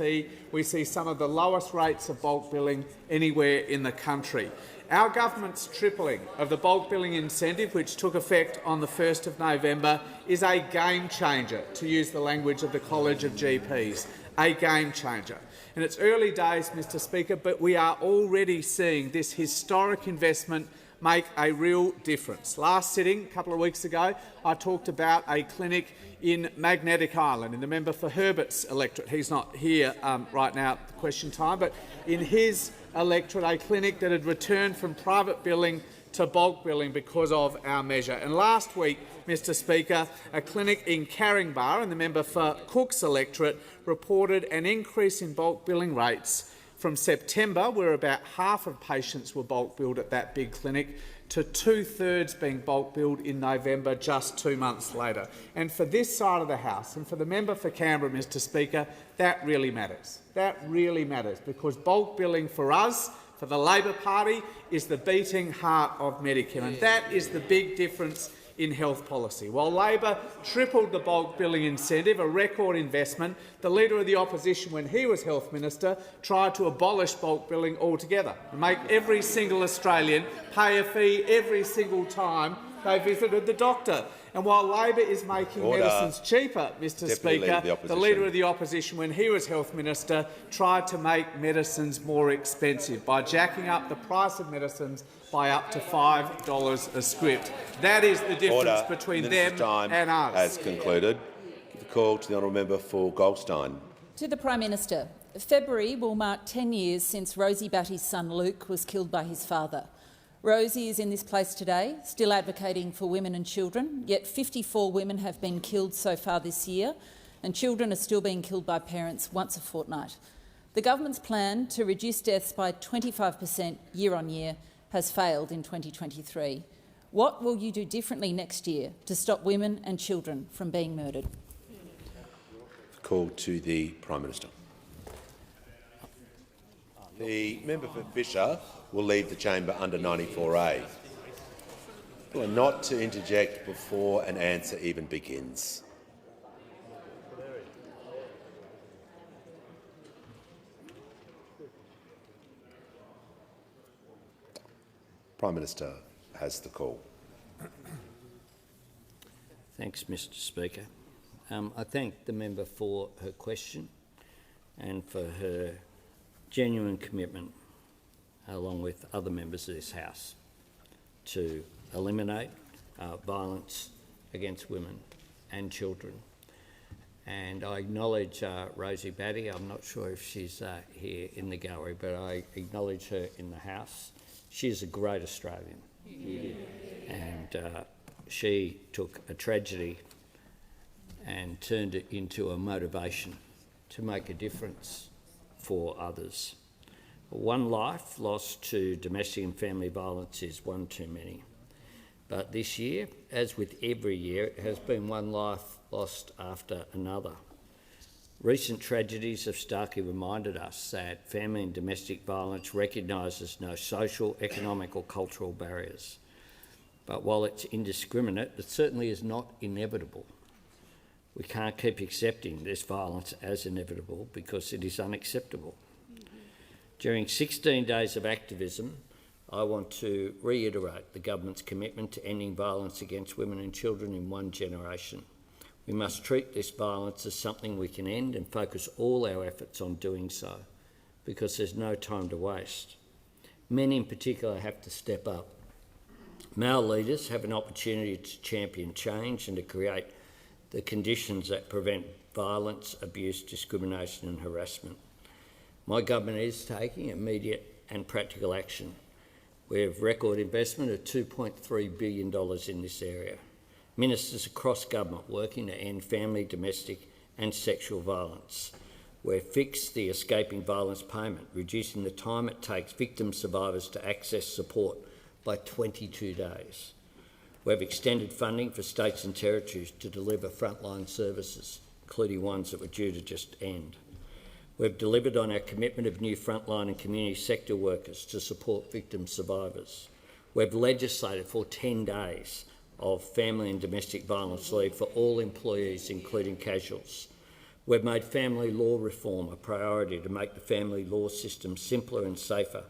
we see some of the lowest rates of bulk billing anywhere in the country. Our government's tripling of the bulk billing incentive, which took effect on the 1st of November, is a game changer, to use the language of the College of GPs, a game changer. And it's early days, Mr Speaker, but we are already seeing this historic investment make a real difference. Last sitting, a couple of weeks ago, I talked about a clinic in Magnetic Island, in the member for Herbert's electorate. He's not here right now at the question time, but in his electorate, a clinic that had returned from private billing to bulk billing because of our measure. And last week, Mr Speaker, a clinic in Caringbah, in the member for Cook's electorate, reported an increase in bulk billing rates from September, where about half of patients were bulk billed at that big clinic, to 2/3 being bulk billed in November, just 2 months later. And for this side of the House, and for the member for Canberra, Mr Speaker, that really matters. That really matters, because bulk billing for us, for the Labor Party, is the beating heart of Medicare, and that is the big difference in health policy. While Labor tripled the bulk billing incentive, a record investment, the Leader of the Opposition, when he was Health Minister, tried to abolish bulk billing altogether and make every single Australian pay a fee every single time they visited the doctor. And while Labor is making medicines cheaper, Mr Speaker, the Leader of the Opposition, when he was Health Minister, tried to make medicines more expensive by jacking up the price of medicines by up to $5 a script. That is the difference between them and us. Has concluded. The call to the honourable member for Goldstein. To the Prime Minister. February will mark 10 years since Rosie Batty's son Luke was killed by his father. Rosie is in this place today, still advocating for women and children, yet 54 women have been killed so far this year, and children are still being killed by parents once a fortnight. The government's plan to reduce deaths by 25% year on year has failed in 2023. What will you do differently next year to stop women and children from being murdered? Call to the Prime Minister. The member for Fisher will leave the chamber under 94A. Not to interject before an answer even begins. Prime Minister has the call. Thanks, Mr Speaker. I thank the member for her question and for her genuine commitment, along with other members of this House, to eliminate violence against women and children. And I acknowledge Rosie Batty. I'm not sure if she's here in the gallery, but I acknowledge her in the House. She is a great Australian. And she took a tragedy and turned it into a motivation to make a difference for others. One life lost to domestic and family violence is one too many. But this year, as with every year, it has been one life lost after another. Recent tragedies have starkly reminded us that family and domestic violence recognises no social, economic or cultural barriers. But while it's indiscriminate, it certainly is not inevitable. We can't keep accepting this violence as inevitable because it is unacceptable. During 16 days of activism, I want to reiterate the government's commitment to ending violence against women and children in one generation. We must treat this violence as something we can end and focus all our efforts on doing so, because there's no time to waste. Men in particular have to step up. Male leaders have an opportunity to champion change and to create the conditions that prevent violence, abuse, discrimination and harassment. My government is taking immediate and practical action. We have record investment of $2.3 billion in this area. Ministers across government working to end family, domestic and sexual violence. We've fixed the escaping violence payment, reducing the time it takes victim survivors to access support by 22 days. We've extended funding for states and territories to deliver frontline services, including ones that were due to just end. We've delivered on our commitment of new frontline and community sector workers to support victim survivors. We've legislated for 10 days of family and domestic violence leave for all employees, including casuals. We've made family law reform a priority to make the family law system simpler and safer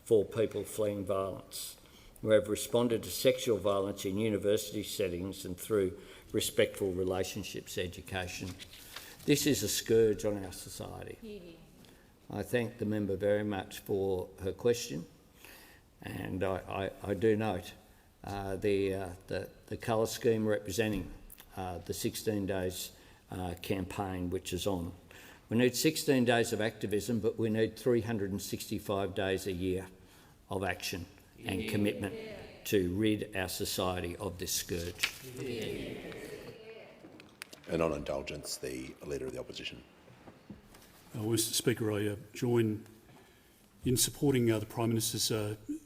for people fleeing violence. We have responded to sexual violence in university settings and through respectful relationships education. This is a scourge on our society. I thank the member very much for her question, and I do note the colour scheme representing the 16 days campaign which is on. We need 16 days of activism, but we need 365 days a year of action and commitment to rid our society of this scourge. And on indulgence, the Leader of the Opposition. Mr Speaker, I join in supporting the Prime Minister's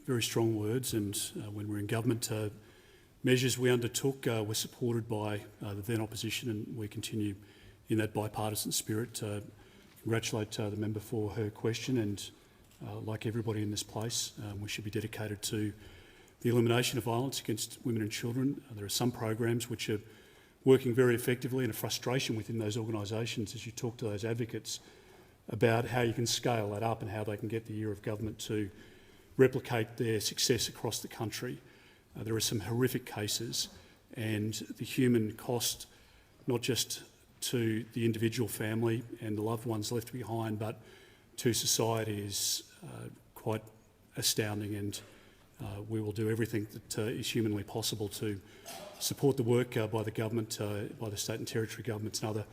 very strong words, and when we were in government, measures we undertook were supported by the then opposition, and we continue in that bipartisan spirit. Congratulate the member for her question, and like everybody in this place, we should be dedicated to the elimination of violence against women and children. There are some programs which are working very effectively, and a frustration within those organisations as you talk to those advocates about how you can scale that up and how they can get the year of government to replicate their success across the country. There are some horrific cases, and the human cost, not just to the individual family and the loved ones left behind, but to society, is quite astounding, and we will do everything that is humanly possible to support the work by the government, by the state and territory governments and other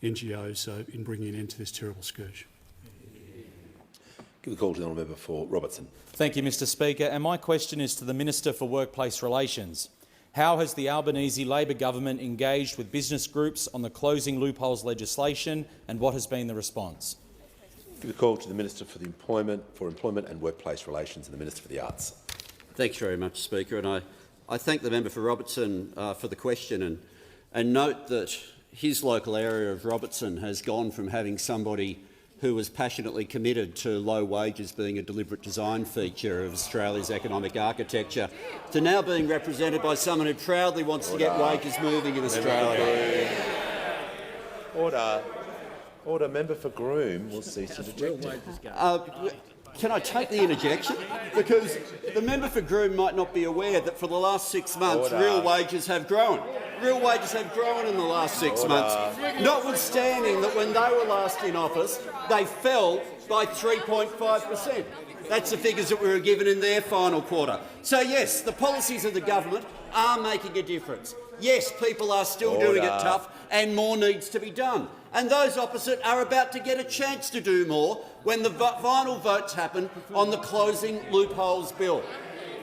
NGOs in bringing an end to this terrible scourge. Give the call to the honourable member for Robertson. Thank you, Mr Speaker. And my question is to the Minister for Workplace Relations. How has the Albanese Labor government engaged with business groups on the closing loopholes legislation, and what has been the response? Give the call to the Minister for Employment and Workplace Relations and the Minister for the Arts. Thanks very much, Speaker. And I thank the member for Robertson for the question, and note that his local area of Robertson has gone from having somebody who was passionately committed to low wages being a deliberate design feature of Australia's economic architecture to now being represented by someone who proudly wants to get wages moving in Australia. Order. Order. Member for Groom will cease interjecting. Can I take the interjection? Because the member for Groom might not be aware that for the last 6 months real wages have grown. Real wages have grown in the last 6 months, notwithstanding that when they were last in office, they fell by 3.5%. That's the figures that we were given in their final quarter. So yes, the policies of the government are making a difference. Yes, people are still doing it tough and more needs to be done. and those opposite are about to get a chance to do more when the final votes happen on the Closing Loopholes bill.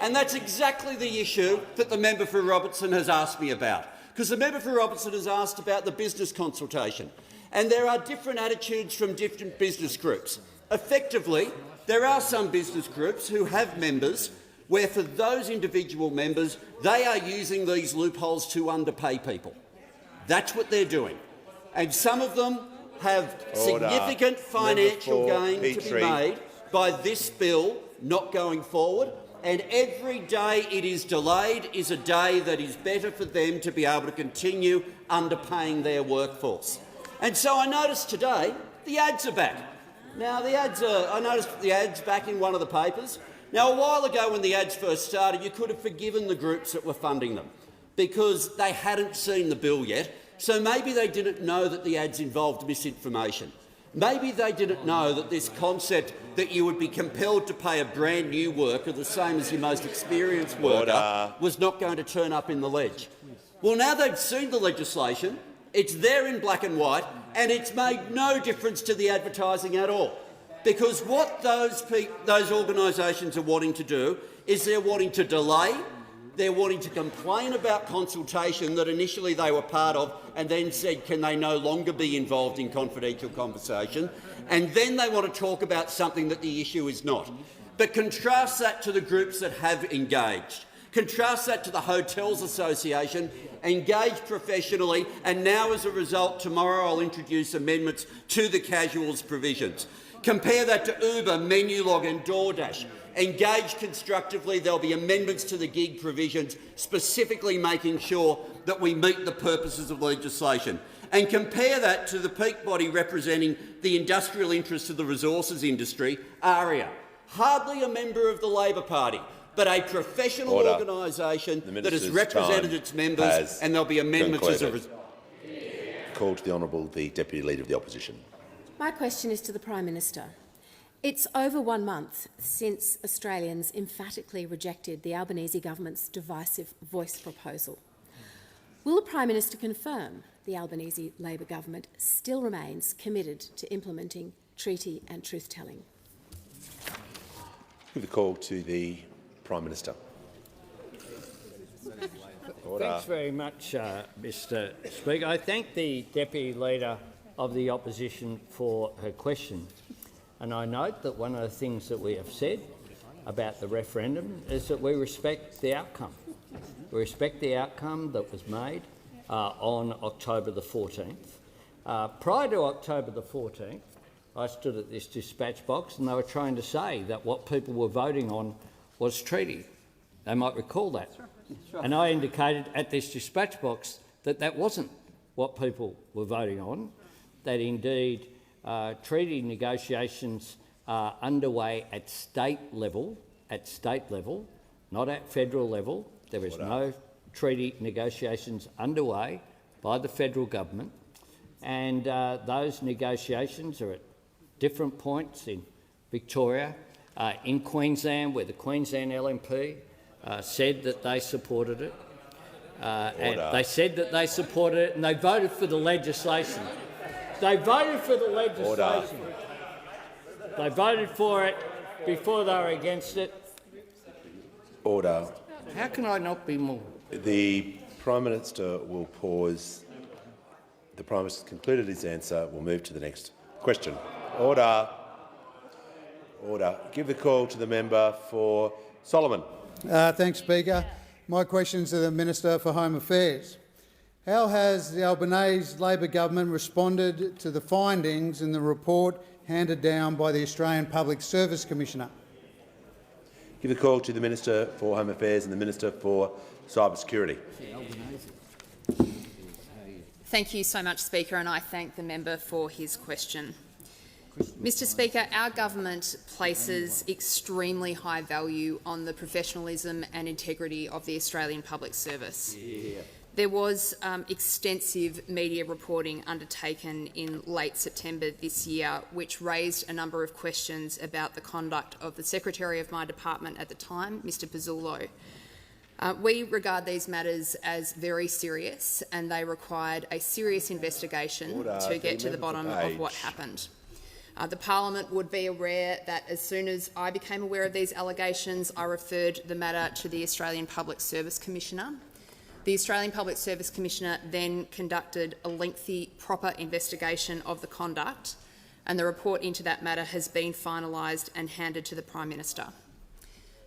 And that's exactly the issue that the member for Robertson has asked me about, because the member for Robertson has asked about the business consultation. And there are different attitudes from different business groups. Effectively, there are some business groups who have members where, for those individual members, they are using these loopholes to underpay people. That's what they're doing. And some of them have significant financial gain to be made by this bill not going forward, and every day it is delayed is a day that is better for them to be able to continue underpaying their workforce. And so I noticed today the ads are back. Now, I noticed the ads back in one of the papers. Now, a while ago when the ads first started, you could have forgiven the groups that were funding them because they hadn't seen the bill yet, so maybe they didn't know that the ads involved misinformation. Maybe they didn't know that this concept that you would be compelled to pay a brand new worker the same as your most experienced worker was not going to turn up in the ledge. Well, now they've seen the legislation, it's there in black and white, and it's made no difference to the advertising at all. Because what those organisations are wanting to do is they're wanting to delay, they're wanting to complain about consultation that initially they were part of and then said can they no longer be involved in confidential conversation, and then they want to talk about something that the issue is not. But contrast that to the groups that have engaged. Contrast that to the Hotels Association, engaged professionally, and now as a result tomorrow I'll introduce amendments to the casuals provisions. Compare that to Uber, Menulog and DoorDash. Engage constructively, there'll be amendments to the gig provisions, specifically making sure that we meet the purposes of legislation. And compare that to the peak body representing the industrial interests of the resources industry, AREA. Hardly a member of the Labor Party, but a professional organisation that has represented its members, and there'll be amendments as a result. Call to the Honourable the Deputy Leader of the Opposition. My question is to the Prime Minister. It's over 1 month since Australians emphatically rejected the Albanese government's divisive voice proposal. Will the Prime Minister confirm the Albanese Labor government still remains committed to implementing treaty and truth-telling? Give the call to the Prime Minister. Thanks very much, Mr Speaker. I thank the Deputy Leader of the Opposition for her question. And I note that one of the things that we have said about the referendum is that we respect the outcome. We respect the outcome that was made on October the 14th. Prior to October the 14th, I stood at this dispatch box and they were trying to say that what people were voting on was treaty. They might recall that. And I indicated at this dispatch box that that wasn't what people were voting on, that indeed treaty negotiations are underway at state level, not at federal level. There is no treaty negotiations underway by the federal government, and those negotiations are at different points in Victoria, in Queensland, where the Queensland LNP said that they supported it. And they said that they supported it, and they voted for the legislation. They voted for the legislation. They voted for it before they were against it. Order. How can I not be more? The Prime Minister will pause. The Prime Minister has concluded his answer. We'll move to the next question. Order. Order. Give the call to the member for Solomon. Thanks, Speaker. My question is to the Minister for Home Affairs. How has the Albanese Labor government responded to the findings in the report handed down by the Australian Public Service Commissioner? Give the call to the Minister for Home Affairs and the Minister for Cybersecurity. Thank you so much, Speaker, and I thank the member for his question. Mr Speaker, our government places extremely high value on the professionalism and integrity of the Australian Public Service. There was extensive media reporting undertaken in late September this year, which raised a number of questions about the conduct of the Secretary of my department at the time, Mr Pezzullo. We regard these matters as very serious, and they required a serious investigation to get to the bottom of what happened. The Parliament would be aware that as soon as I became aware of these allegations, I referred the matter to the Australian Public Service Commissioner. The Australian Public Service Commissioner then conducted a lengthy, proper investigation of the conduct, and the report into that matter has been finalised and handed to the Prime Minister.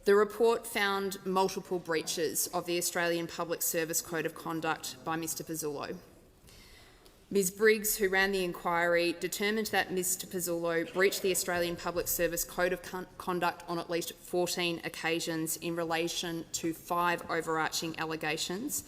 The report found multiple breaches of the Australian Public Service Code of Conduct by Mr Pezzullo. Ms Briggs, who ran the inquiry, determined that Mr Pezzullo breached the Australian Public Service Code of Conduct on at least 14 occasions in relation to 5 overarching allegations,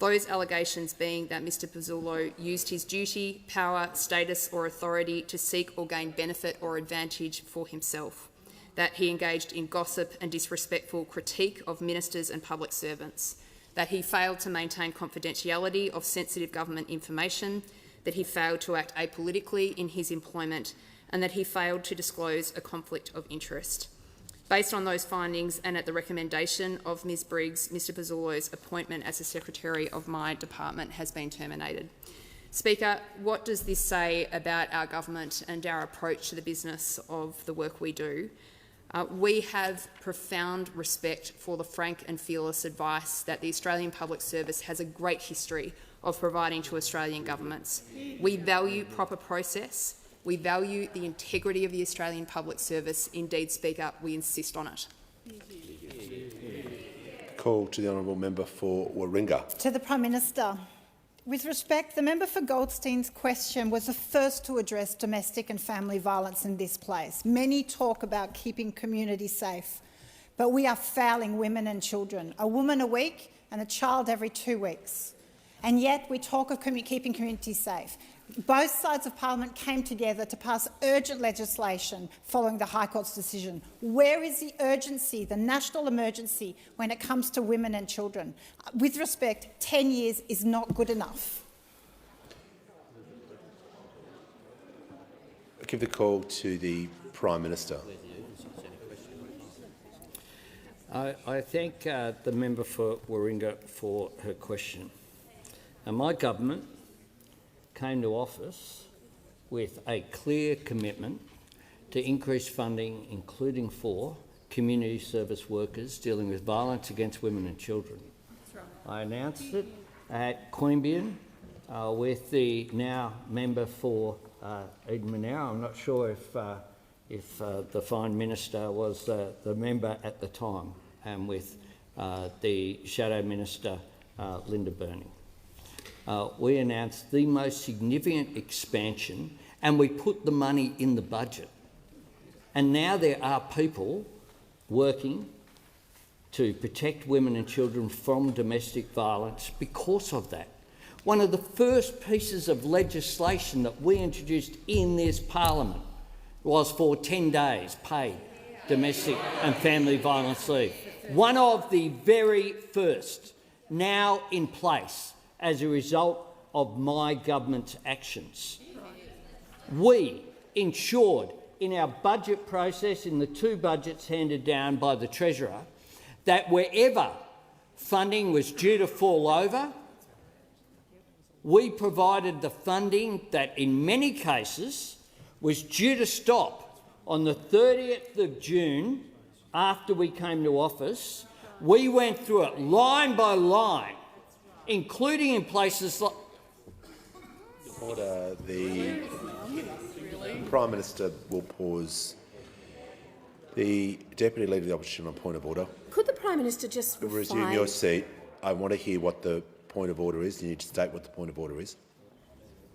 those allegations being that Mr Pezzullo used his duty, power, status or authority to seek or gain benefit or advantage for himself, that he engaged in gossip and disrespectful critique of ministers and public servants, that he failed to maintain confidentiality of sensitive government information, that he failed to act apolitically in his employment, and that he failed to disclose a conflict of interest. Based on those findings and at the recommendation of Ms Briggs, Mr Pezzullo's appointment as the Secretary of my department has been terminated. Speaker, what does this say about our government and our approach to the business of the work we do? We have profound respect for the frank and fearless advice that the Australian Public Service has a great history of providing to Australian governments. We value proper process. We value the integrity of the Australian Public Service. Indeed, Speaker, we insist on it. Call to the honourable member for Warringah. To the Prime Minister. With respect, the member for Goldstein's question was the first to address domestic and family violence in this place. Many talk about keeping communities safe, but we are failing women and children, a woman a week and a child every 2 weeks. And yet we talk of keeping communities safe. Both sides of Parliament came together to pass urgent legislation following the High Court's decision. Where is the urgency, the national emergency, when it comes to women and children? With respect, 10 years is not good enough. I give the call to the Prime Minister. I thank the member for Warringah for her question. My government came to office with a clear commitment to increase funding, including for community service workers dealing with violence against women and children. I announced it at Queanbeyan with the now member for Eden-Monaro. I'm not sure if the fine minister was the member at the time, and with the shadow minister Linda Burning. We announced the most significant expansion, and we put the money in the budget. And now there are people working to protect women and children from domestic violence because of that. One of the first pieces of legislation that we introduced in this parliament was for 10 days paid domestic and family violence leave. One of the very first, now in place as a result of my government's actions. We ensured in our budget process, in the 2 budgets handed down by the Treasurer, that wherever funding was due to fall over, we provided the funding that in many cases was due to stop on the 30th of June after we came to office. We went through it line by line, including in places like... Order. The Prime Minister will pause. The Deputy Leader of the Opposition on point of order. Could the Prime Minister just resume your seat? I want to hear what the point of order is. You need to state what the point of order is.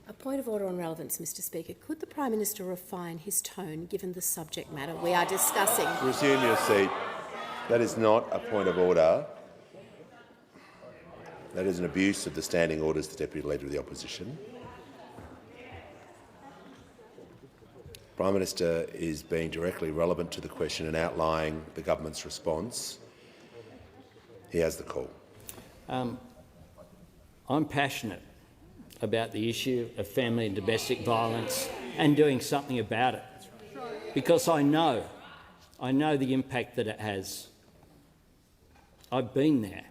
A point of order on relevance, Mr Speaker. Could the Prime Minister refine his tone given the subject matter we are discussing? Resume your seat. That is not a point of order. That is an abuse of the standing orders of the Deputy Leader of the Opposition. Prime Minister is being directly relevant to the question and outlining the government's response. He has the call. I'm passionate about the issue of family and domestic violence and doing something about it, because I know the impact that it has. I've been there.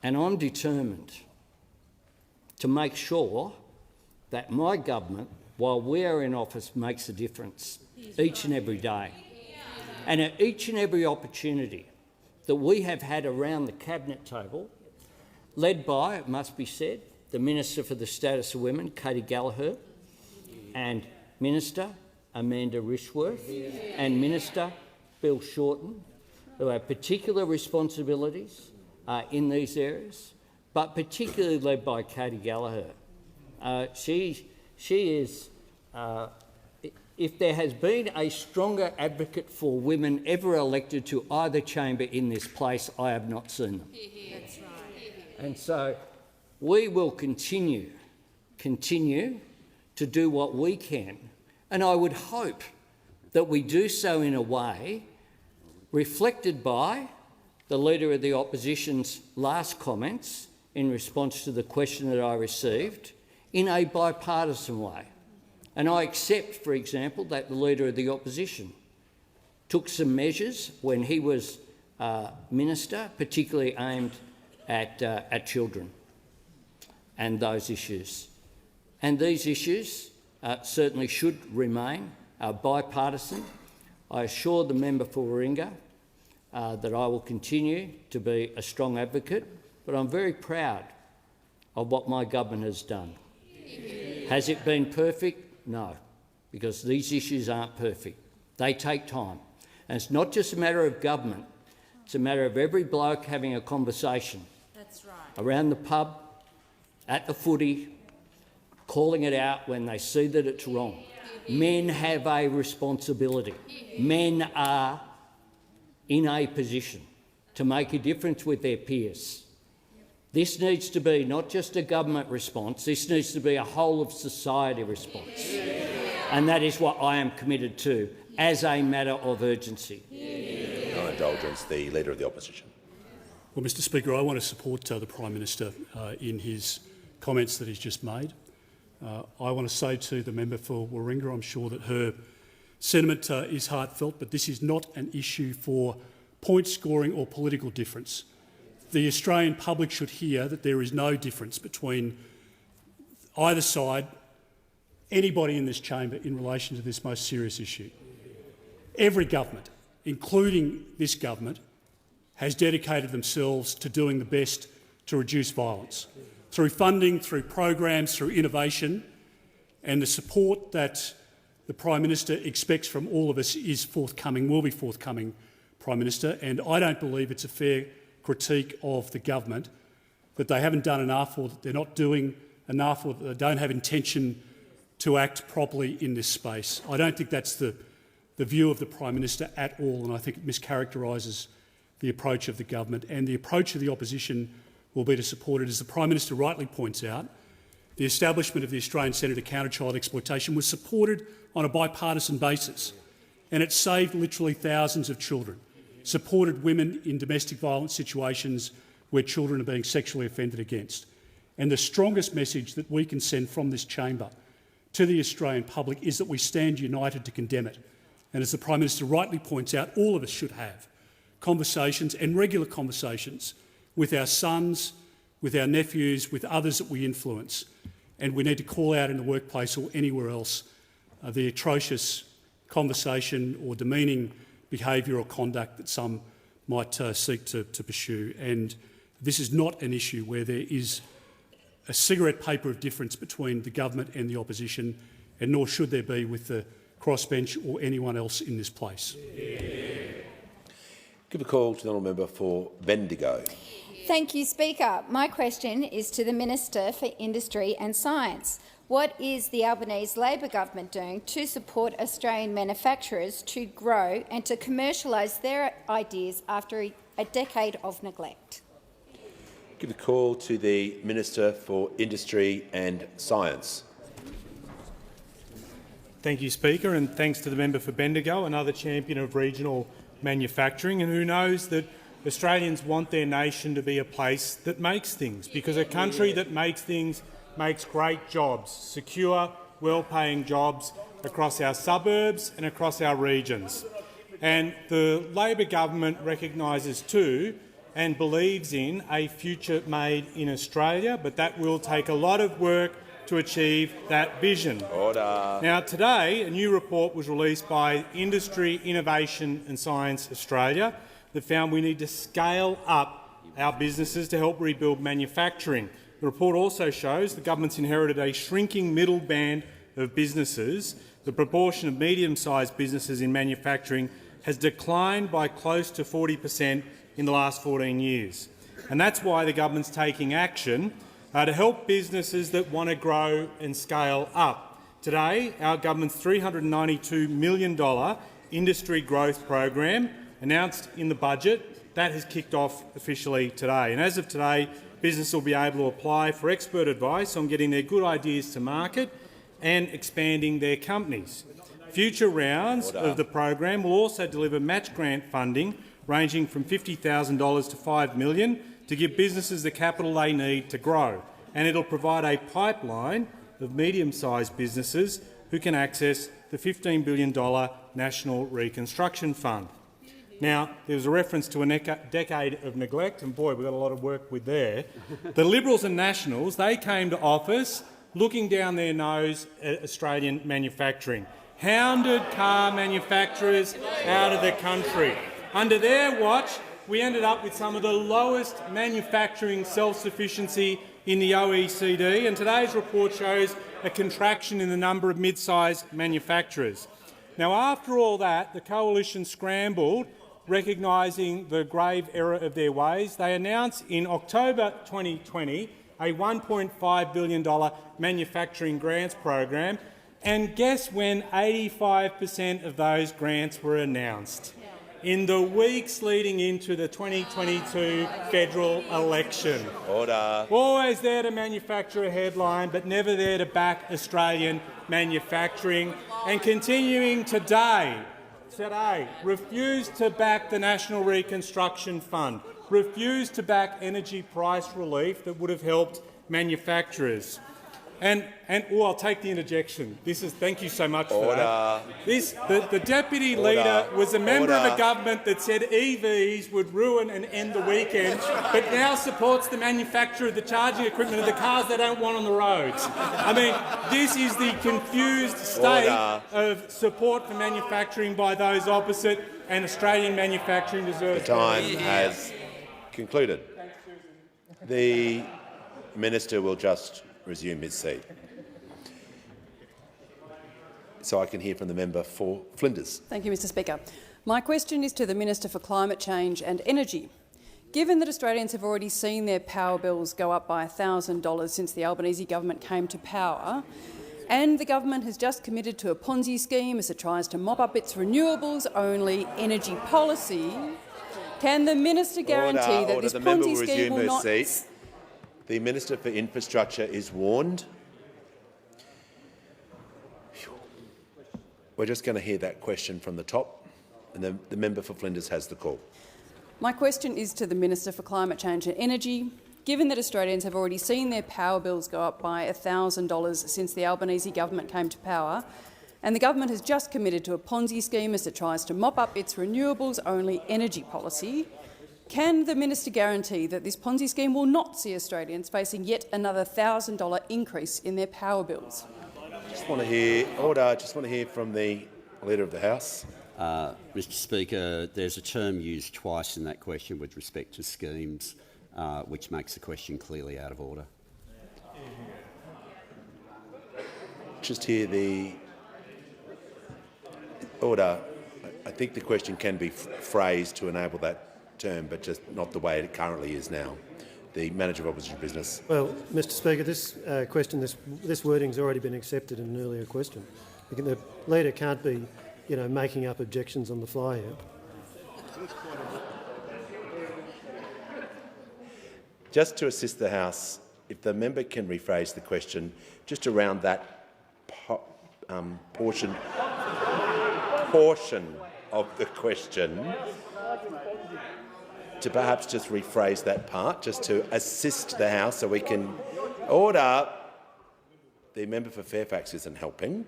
And I'm determined to make sure that my government, while we are in office, makes a difference each and every day. And at each and every opportunity that we have had around the cabinet table, led by, it must be said, the Minister for the Status of Women, Katy Gallagher, and Minister Amanda Rishworth, and Minister Bill Shorten, who have particular responsibilities in these areas, but particularly led by Katy Gallagher. She is, if there has been a stronger advocate for women ever elected to either chamber in this place, I have not seen them. That's right. And so we will continue to do what we can, and I would hope that we do so in a way reflected by the Leader of the Opposition's last comments in response to the question that I received, in a bipartisan way. And I accept, for example, that the Leader of the Opposition took some measures when he was Minister, particularly aimed at children and those issues. And these issues certainly should remain bipartisan. I assure the member for Warringah that I will continue to be a strong advocate, but I'm very proud of what my government has done. Has it been perfect? No, because these issues aren't perfect. They take time. And it's not just a matter of government, it's a matter of every bloke having a conversation. That's right. Around the pub, at the footy, calling it out when they see that it's wrong. Men have a responsibility. Men are in a position to make a difference with their peers. This needs to be not just a government response, this needs to be a whole of society response. And that is what I am committed to as a matter of urgency. No indulgence, the Leader of the Opposition. Well, Mr Speaker, I want to support the Prime Minister in his comments that he's just made. I want to say to the member for Warringah, I'm sure that her sentiment is heartfelt, but this is not an issue for point scoring or political difference. The Australian public should hear that there is no difference between either side, anybody in this chamber, in relation to this most serious issue. Every government, including this government, has dedicated themselves to doing the best to reduce violence, through funding, through programs, through innovation, and the support that the Prime Minister expects from all of us is forthcoming, will be forthcoming, Prime Minister, and I don't believe it's a fair critique of the government that they haven't done enough, or that they're not doing enough, or that they don't have intention to act properly in this space. I don't think that's the view of the Prime Minister at all, and I think it mischaracterises the approach of the government. And the approach of the opposition will be to support it. As the Prime Minister rightly points out, the establishment of the Australian Centre to Counter Child Exploitation was supported on a bipartisan basis, and it saved literally thousands of children, supported women in domestic violence situations where children are being sexually offended against. And the strongest message that we can send from this chamber to the Australian public is that we stand united to condemn it. And as the Prime Minister rightly points out, all of us should have conversations, and regular conversations, with our sons, with our nephews, with others that we influence. And we need to call out in the workplace or anywhere else the atrocious conversation or demeaning behaviour or conduct that some might seek to pursue. And this is not an issue where there is a cigarette paper of difference between the government and the opposition, and nor should there be with the crossbench or anyone else in this place. Give a call to the honourable member for Bendigo. Thank you, Speaker. My question is to the Minister for Industry and Science. What is the Albanese Labor government doing to support Australian manufacturers to grow and to commercialise their ideas after a decade of neglect? Give a call to the Minister for Industry and Science. Thank you, Speaker, and thanks to the member for Bendigo, another champion of regional manufacturing, and who knows that Australians want their nation to be a place that makes things, because a country that makes things makes great jobs, secure, well-paying jobs across our suburbs and across our regions. And the Labor government recognises too and believes in a future made in Australia, but that will take a lot of work to achieve that vision. Order. Now, today, a new report was released by Industry, Innovation and Science Australia that found we need to scale up our businesses to help rebuild manufacturing. The report also shows the government's inherited a shrinking middle band of businesses. The proportion of medium-sized businesses in manufacturing has declined by close to 40% in the last 14 years. And that's why the government's taking action to help businesses that want to grow and scale up. Today, our government's $392 million industry growth program, announced in the budget, that has kicked off officially today. And as of today, businesses will be able to apply for expert advice on getting their good ideas to market and expanding their companies. Future rounds of the program will also deliver match grant funding ranging from $50,000 to $5 million to give businesses the capital they need to grow, and it'll provide a pipeline of medium-sized businesses who can access the $15 billion National Reconstruction Fund. Now, there was a reference to a decade of neglect, and boy, we've got a lot of work with there. The Liberals and Nationals, they came to office looking down their nose at Australian manufacturing, hounded car manufacturers out of the country. Under their watch, we ended up with some of the lowest manufacturing self-sufficiency in the OECD, and today's report shows a contraction in the number of mid-sized manufacturers. Now, after all that, the coalition scrambled, recognising the grave error of their ways. They announced in October 2020 a $1.5 billion manufacturing grants program, and guess when 85% of those grants were announced? In the weeks leading into the 2022 federal election. Order. Always there to manufacture a headline, but never there to back Australian manufacturing. And continuing today, refused to back the National Reconstruction Fund, refused to back energy price relief that would have helped manufacturers. I'll take the interjection. Thank you so much for that. The deputy leader was a member of a government that said EVs would ruin and end the weekend, but now supports the manufacture of the charging equipment of the cars they don't want on the roads. I mean, this is the confused state of support for manufacturing by those opposite, and Australian manufacturing deserves. The time has concluded. The minister will just resume his seat. So I can hear from the member for Flinders. Thank you, Mr Speaker. My question is to the Minister for Climate Change and Energy. Given that Australians have already seen their power bills go up by $1,000 since the Albanese government came to power, and the government has just committed to a Ponzi scheme as it tries to mop up its renewables-only energy policy, can the minister guarantee that this Ponzi scheme will not— The Minister for Infrastructure is warned. We're just going to hear that question from the top, and the member for Flinders has the call. My question is to the Minister for Climate Change and Energy. Given that Australians have already seen their power bills go up by $1,000 since the Albanese government came to power, and the government has just committed to a Ponzi scheme as it tries to mop up its renewables-only energy policy, can the minister guarantee that this Ponzi scheme will not see Australians facing yet another $1,000 increase in their power bills? Just want to hear from the Leader of the House. Mr Speaker, there's a term used twice in that question with respect to schemes, which makes the question clearly out of order. Just hear the order. I think the question can be phrased to enable that term, but just not the way it currently is now. The Manager of Opposition Business. Well, Mr Speaker, this this wording's already been accepted in an earlier question. The Leader can't be, making up objections on the fly here. Just to assist the House, if the member can rephrase the question just around that portion of the question, to perhaps just rephrase that part, just to assist the House so we can order. The member for Fairfax isn't helping,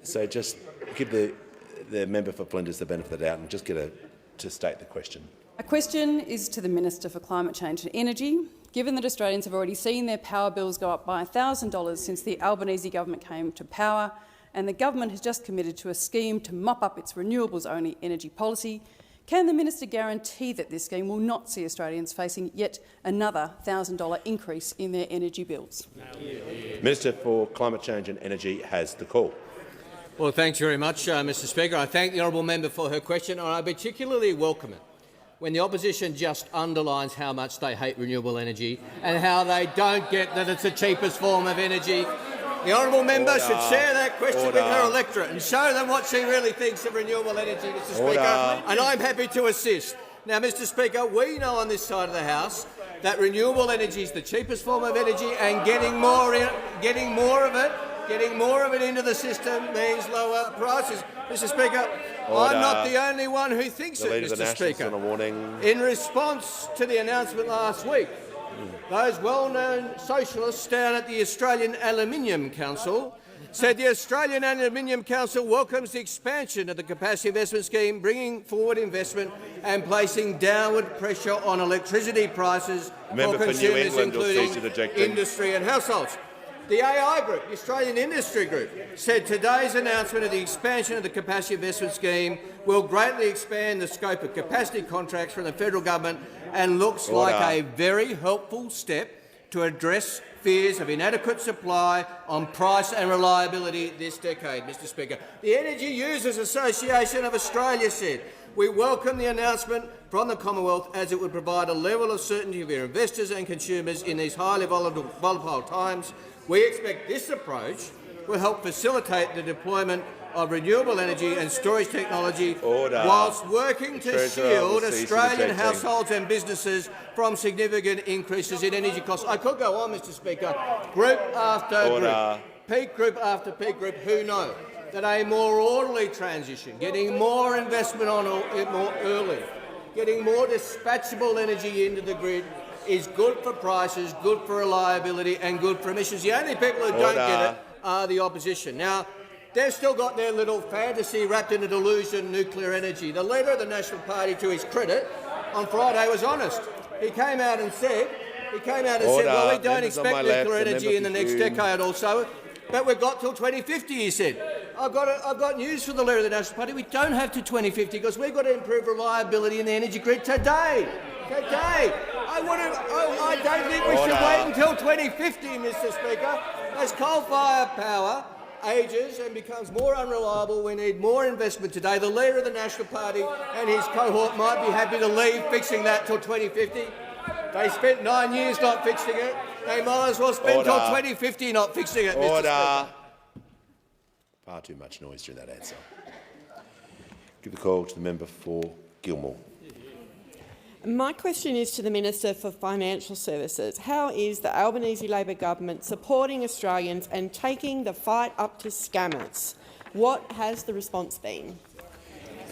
so just give the member for Flinders the benefit of the doubt and just get her to state the question. A question is to the Minister for Climate Change and Energy. Given that Australians have already seen their power bills go up by $1,000 since the Albanese government came to power, and the government has just committed to a scheme to mop up its renewables-only energy policy, can the minister guarantee that this scheme will not see Australians facing yet another $1,000 increase in their energy bills? Minister for Climate Change and Energy has the call. Well, thanks very much, Mr Speaker. I thank the honourable member for her question, and I particularly welcome it when the opposition just underlines how much they hate renewable energy and how they don't get that it's the cheapest form of energy. The honourable member should share that question with her electorate and show them what she really thinks of renewable energy, Mr Speaker, and I'm happy to assist. Now, Mr Speaker, we know on this side of the House that renewable energy is the cheapest form of energy, and getting more of it into the system means lower prices. Mr Speaker, I'm not the only one who thinks it, Mr Speaker. In response to the announcement last week, those well-known socialists down at the Australian Aluminium Council said the Australian Aluminium Council welcomes the expansion of the capacity investment scheme, bringing forward investment and placing downward pressure on electricity prices for consumers, including industry and households. The AI Group, the Australian Industry Group, said today's announcement of the expansion of the capacity investment scheme will greatly expand the scope of capacity contracts from the federal government and looks like a very helpful step to address fears of inadequate supply on price and reliability this decade, Mr Speaker. The Energy Users Association of Australia said, "We welcome the announcement from the Commonwealth as it would provide a level of certainty for investors and consumers in these highly volatile times. We expect this approach will help facilitate the deployment of renewable energy and storage technology whilst working to shield Australian households and businesses from significant increases in energy costs." I could go on, Mr Speaker. Group after group, peak group after peak group, who know that a more orderly transition, getting more investment on it more early, getting more dispatchable energy into the grid is good for prices, good for reliability and good for emissions. The only people who don't get it are the opposition. Now, they've still got their little fantasy wrapped in a delusion, nuclear energy. The leader of the National Party, to his credit, on Friday was honest. He came out and said, well, we don't expect nuclear energy in the next decade or so, but we've got till 2050, he said. I've got news for the leader of the National Party. We don't have to 2050 because we've got to improve reliability in the energy grid today. Today. I don't think we should wait until 2050, Mr Speaker. As coal-fired power ages and becomes more unreliable, we need more investment today. The leader of the National Party and his cohort might be happy to leave fixing that till 2050. They spent 9 years not fixing it. They might as well spend till 2050 not fixing it, Mr Speaker. Far too much noise during that answer. Give the call to the member for Gilmore. My question is to the Minister for Financial Services. How is the Albanese Labor government supporting Australians and taking the fight up to scammers? What has the response been?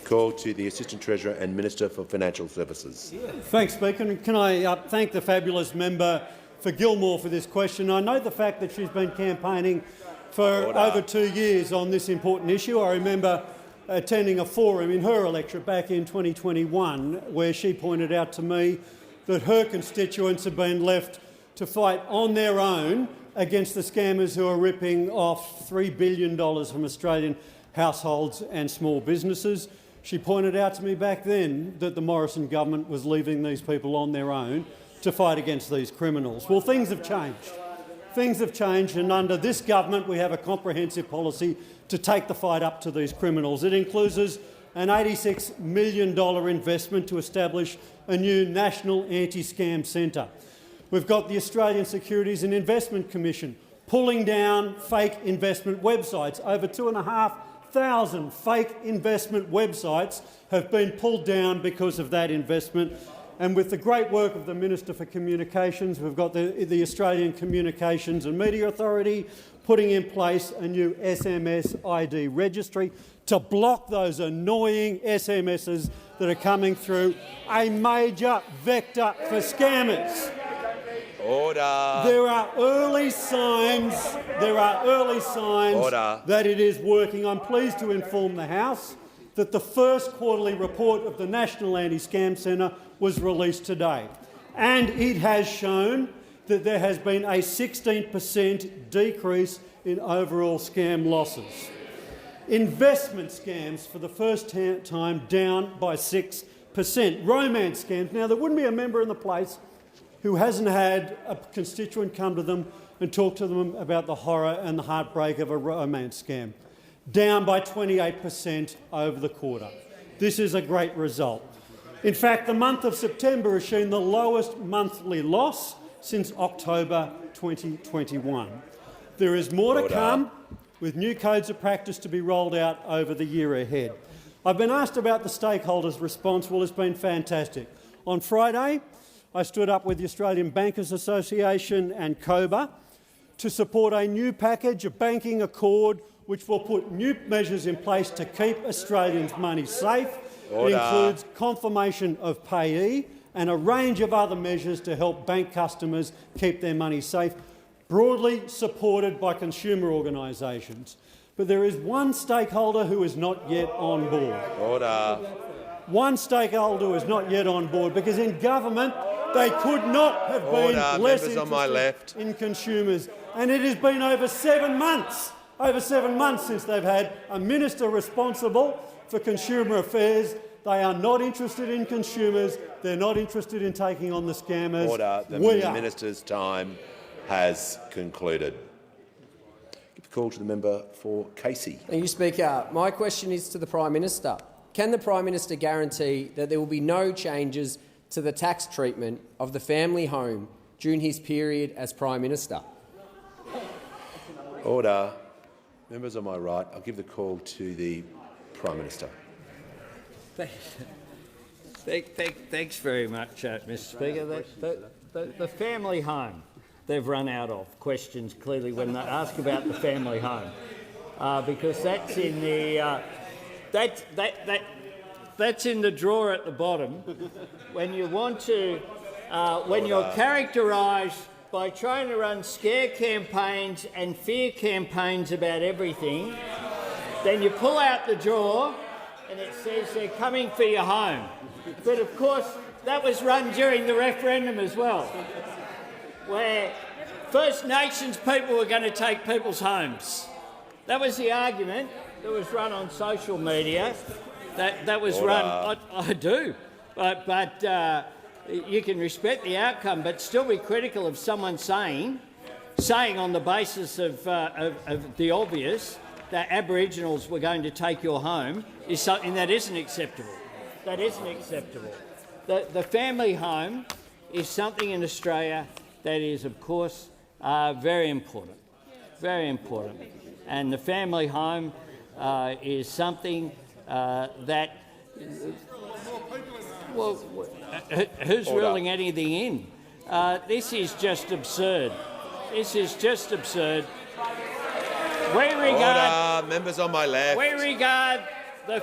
Call to the Assistant Treasurer and Minister for Financial Services. Thanks, Speaker. And can I thank the fabulous member for Gilmore for this question. I know the fact that she's been campaigning for over 2 years on this important issue. I remember attending a forum in her electorate back in 2021 where she pointed out to me that her constituents have been left to fight on their own against the scammers who are ripping off $3 billion from Australian households and small businesses. She pointed out to me back then that the Morrison government was leaving these people on their own to fight against these criminals. Well, things have changed. Things have changed, and under this government we have a comprehensive policy to take the fight up to these criminals. It includes an $86 million investment to establish a new national anti-scam centre. We've got the Australian Securities and Investment Commission pulling down fake investment websites. Over 2,500 fake investment websites have been pulled down because of that investment. And with the great work of the Minister for Communications, we've got the Australian Communications and Media Authority putting in place a new SMS ID registry to block those annoying SMSs that are coming through, a major vector for scammers. Order. There are early signs that it is working. I'm pleased to inform the House that the first quarterly report of the National Anti-Scam Centre was released today, and it has shown that there has been a 16% decrease in overall scam losses. Investment scams for the first time down by 6%. Romance scams. Now, there wouldn't be a member in the place who hasn't had a constituent come to them and talk to them about the horror and the heartbreak of a romance scam. Down by 28% over the quarter. This is a great result. In fact, the month of September has seen the lowest monthly loss since October 2021. There is more to come, with new codes of practice to be rolled out over the year ahead. I've been asked about the stakeholders' response. Well, it's been fantastic. On Friday, I stood up with the Australian Bankers Association and COBA to support a new package, a banking accord, which will put new measures in place to keep Australians' money safe. It includes confirmation of payee and a range of other measures to help bank customers keep their money safe, broadly supported by consumer organisations. But there is one stakeholder who is not yet on board. One stakeholder who is not yet on board, because in government they could not have been less interested in consumers. And it has been over 7 months since they've had a minister responsible for consumer affairs. They are not interested in consumers. They're not interested in taking on the scammers. The minister's time has concluded. Give the call to the member for Casey. Thank you, Speaker. My question is to the Prime Minister. Can the Prime Minister guarantee that there will be no changes to the tax treatment of the family home during his period as Prime Minister? Order. Members on my right, I'll give the call to the Prime Minister. Thanks very much, Mr. Speaker. The family home, they've run out of questions clearly when they ask about the family home, because that's in the that's in the drawer at the bottom. When you want to, when you're characterised by trying to run scare campaigns and fear campaigns about everything, then you pull out the drawer and it says they're coming for your home. But of course, that was run during the referendum as well, where First Nations people were going to take people's homes. That was the argument that was run on social media. That was run. I do, but you can respect the outcome, but still be critical of someone saying on the basis of the obvious that Aboriginals were going to take your home is something that isn't acceptable. That isn't acceptable. The family home is something in Australia that is, of course, very important, and the family home is something that. Well, who's ruling anything in? This is just absurd. This is just absurd. We regard members on my left. We regard the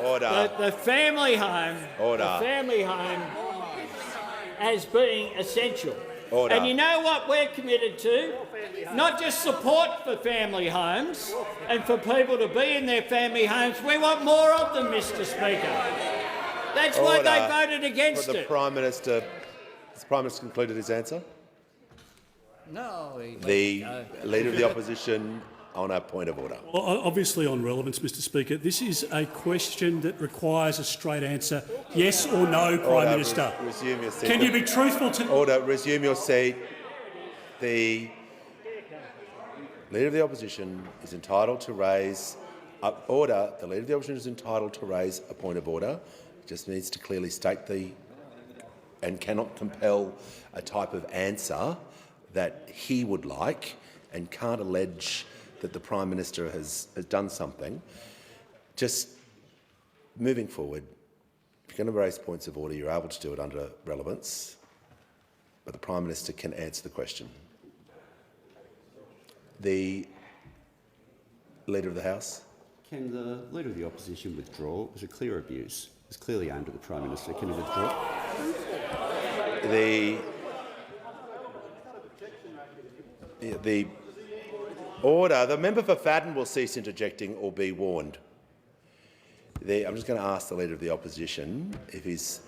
family home. The family home as being essential. And you know what we're committed to? Not just support for family homes and for people to be in their family homes. We want more of them, Mr. Speaker. That's why they voted against it. The Prime Minister. Has the Prime Minister concluded his answer? No. The Leader of the Opposition on a point of order. Well, obviously on relevance, Mr. Speaker, this is a question that requires a straight answer, yes or no, Prime Minister. Resume your seat. Can you be truthful to... Order. Resume your seat. The Leader of the Opposition is entitled to raise... order. The Leader of the Opposition is entitled to raise a point of order. Just needs to clearly state and cannot compel a type of answer that he would like, and can't allege that the Prime Minister has done something. Just moving forward, if you're going to raise points of order, you're able to do it under relevance, but the Prime Minister can answer the question. The Leader of the House. Can the Leader of the Opposition withdraw? It was a clear abuse. It was clearly aimed at the Prime Minister. Can he withdraw? The order. The member for Fadden will cease interjecting or be warned. I'm just going to ask the Leader of the Opposition if he's...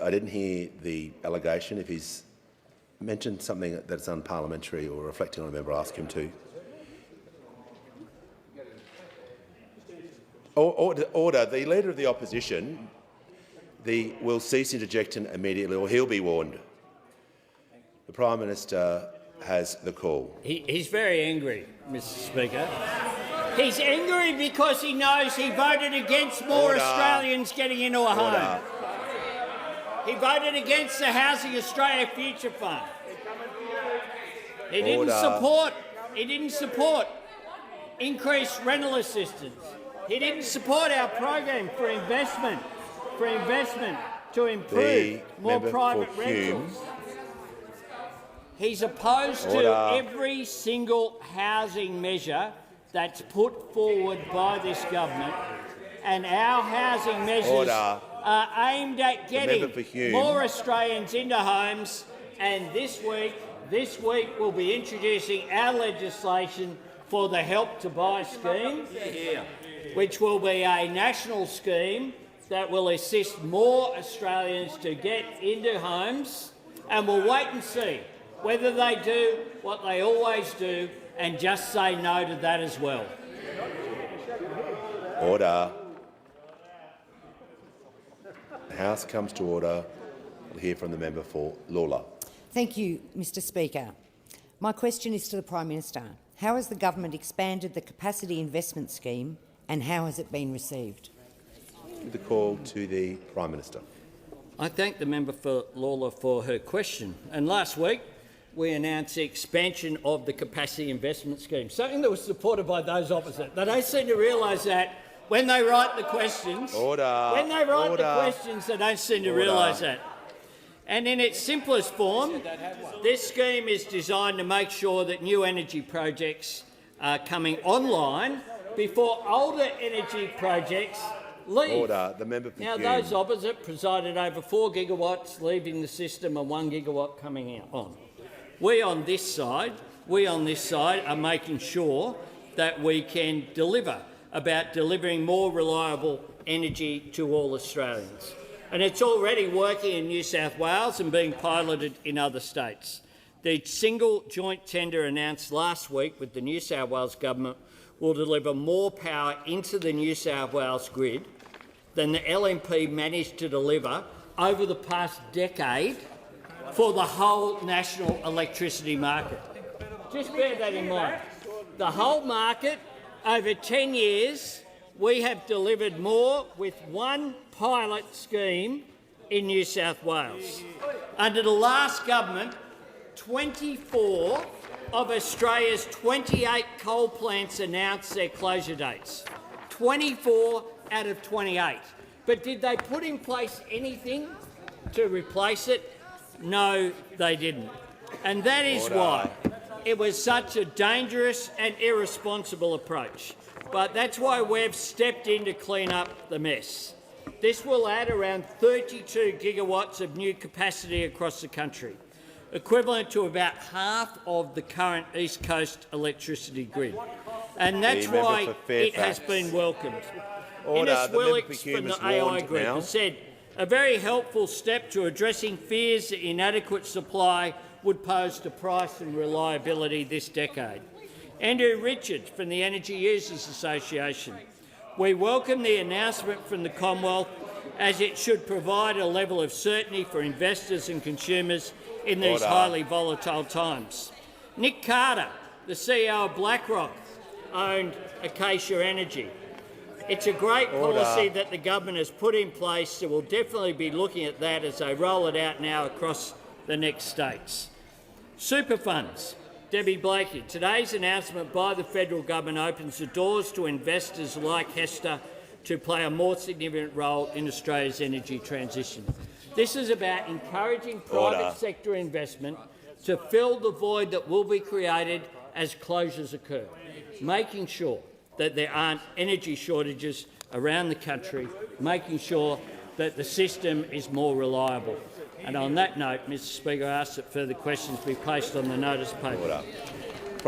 I didn't hear the allegation. If he's mentioned something that's unparliamentary or reflecting on a member, ask him to. Order. The Leader of the Opposition will cease interjection immediately, or he'll be warned. The Prime Minister has the call. He's very angry, Mr Speaker. He's angry because he knows he voted against more Australians getting into a home. He voted against the Housing Australia Future Fund. He didn't support increased rental assistance. He didn't support our program for investment to improve more private rentals. He's opposed to every single housing measure that's put forward by this government, and our housing measures are aimed at getting more Australians into homes. And this week we'll be introducing our legislation for the Help to Buy scheme, which will be a national scheme that will assist more Australians to get into homes, and we'll wait and see whether they do what they always do and just say no to that as well. Order. The House comes to order. We'll hear from the member for Lalor. Thank you, Mr Speaker. My question is to the Prime Minister. How has the government expanded the Capacity Investment Scheme, and how has it been received? The call to the Prime Minister. I thank the member for Lalor for her question. And last week we announced the expansion of the Capacity Investment Scheme, something that was supported by those opposite. They don't seem to realise that when they write the questions. When they write the questions, they don't seem to realise that. And in its simplest form, this scheme is designed to make sure that new energy projects are coming online before older energy projects leave. Order. The member for Now, Hume. those opposite presided over 4 gigawatts leaving the system and 1 gigawatt coming on. We on this side are making sure that we can delivering more reliable energy to all Australians. And it's already working in New South Wales and being piloted in other states. The single joint tender announced last week with the New South Wales Government will deliver more power into the New South Wales grid than the LNP managed to deliver over the past decade for the whole national electricity market. Just bear that in mind. The whole market, over 10 years, we have delivered more with one pilot scheme in New South Wales. Under the last government, 24 of Australia's 28 coal plants announced their closure dates. 24 out of 28. But did they put in place anything to replace it? No, they didn't. And that is why it was such a dangerous and irresponsible approach. But that's why we've stepped in to clean up the mess. This will add around 32 gigawatts of new capacity across the country, equivalent to about half of the current East Coast electricity grid. And that's why it has been welcomed. Innes Willicks from the AI Group has said, a very helpful step to addressing fears that inadequate supply would pose to price and reliability this decade. Andrew Richards from the Energy Users Association. We welcome the announcement from the Commonwealth, as it should provide a level of certainty for investors and consumers in these highly volatile times. Nick Carter, the CEO of BlackRock, owned Acacia Energy. It's a great policy that the government has put in place, so we'll definitely be looking at that as they roll it out now across the next states. Super funds. Debbie Blakey, today's announcement by the federal government opens the doors to investors like Hester to play a more significant role in Australia's energy transition. This is about encouraging private sector investment to fill the void that will be created as closures occur, making sure that there aren't energy shortages around the country, making sure that the system is more reliable. And on that note, Mr Speaker, I ask that further questions be placed on the notice paper.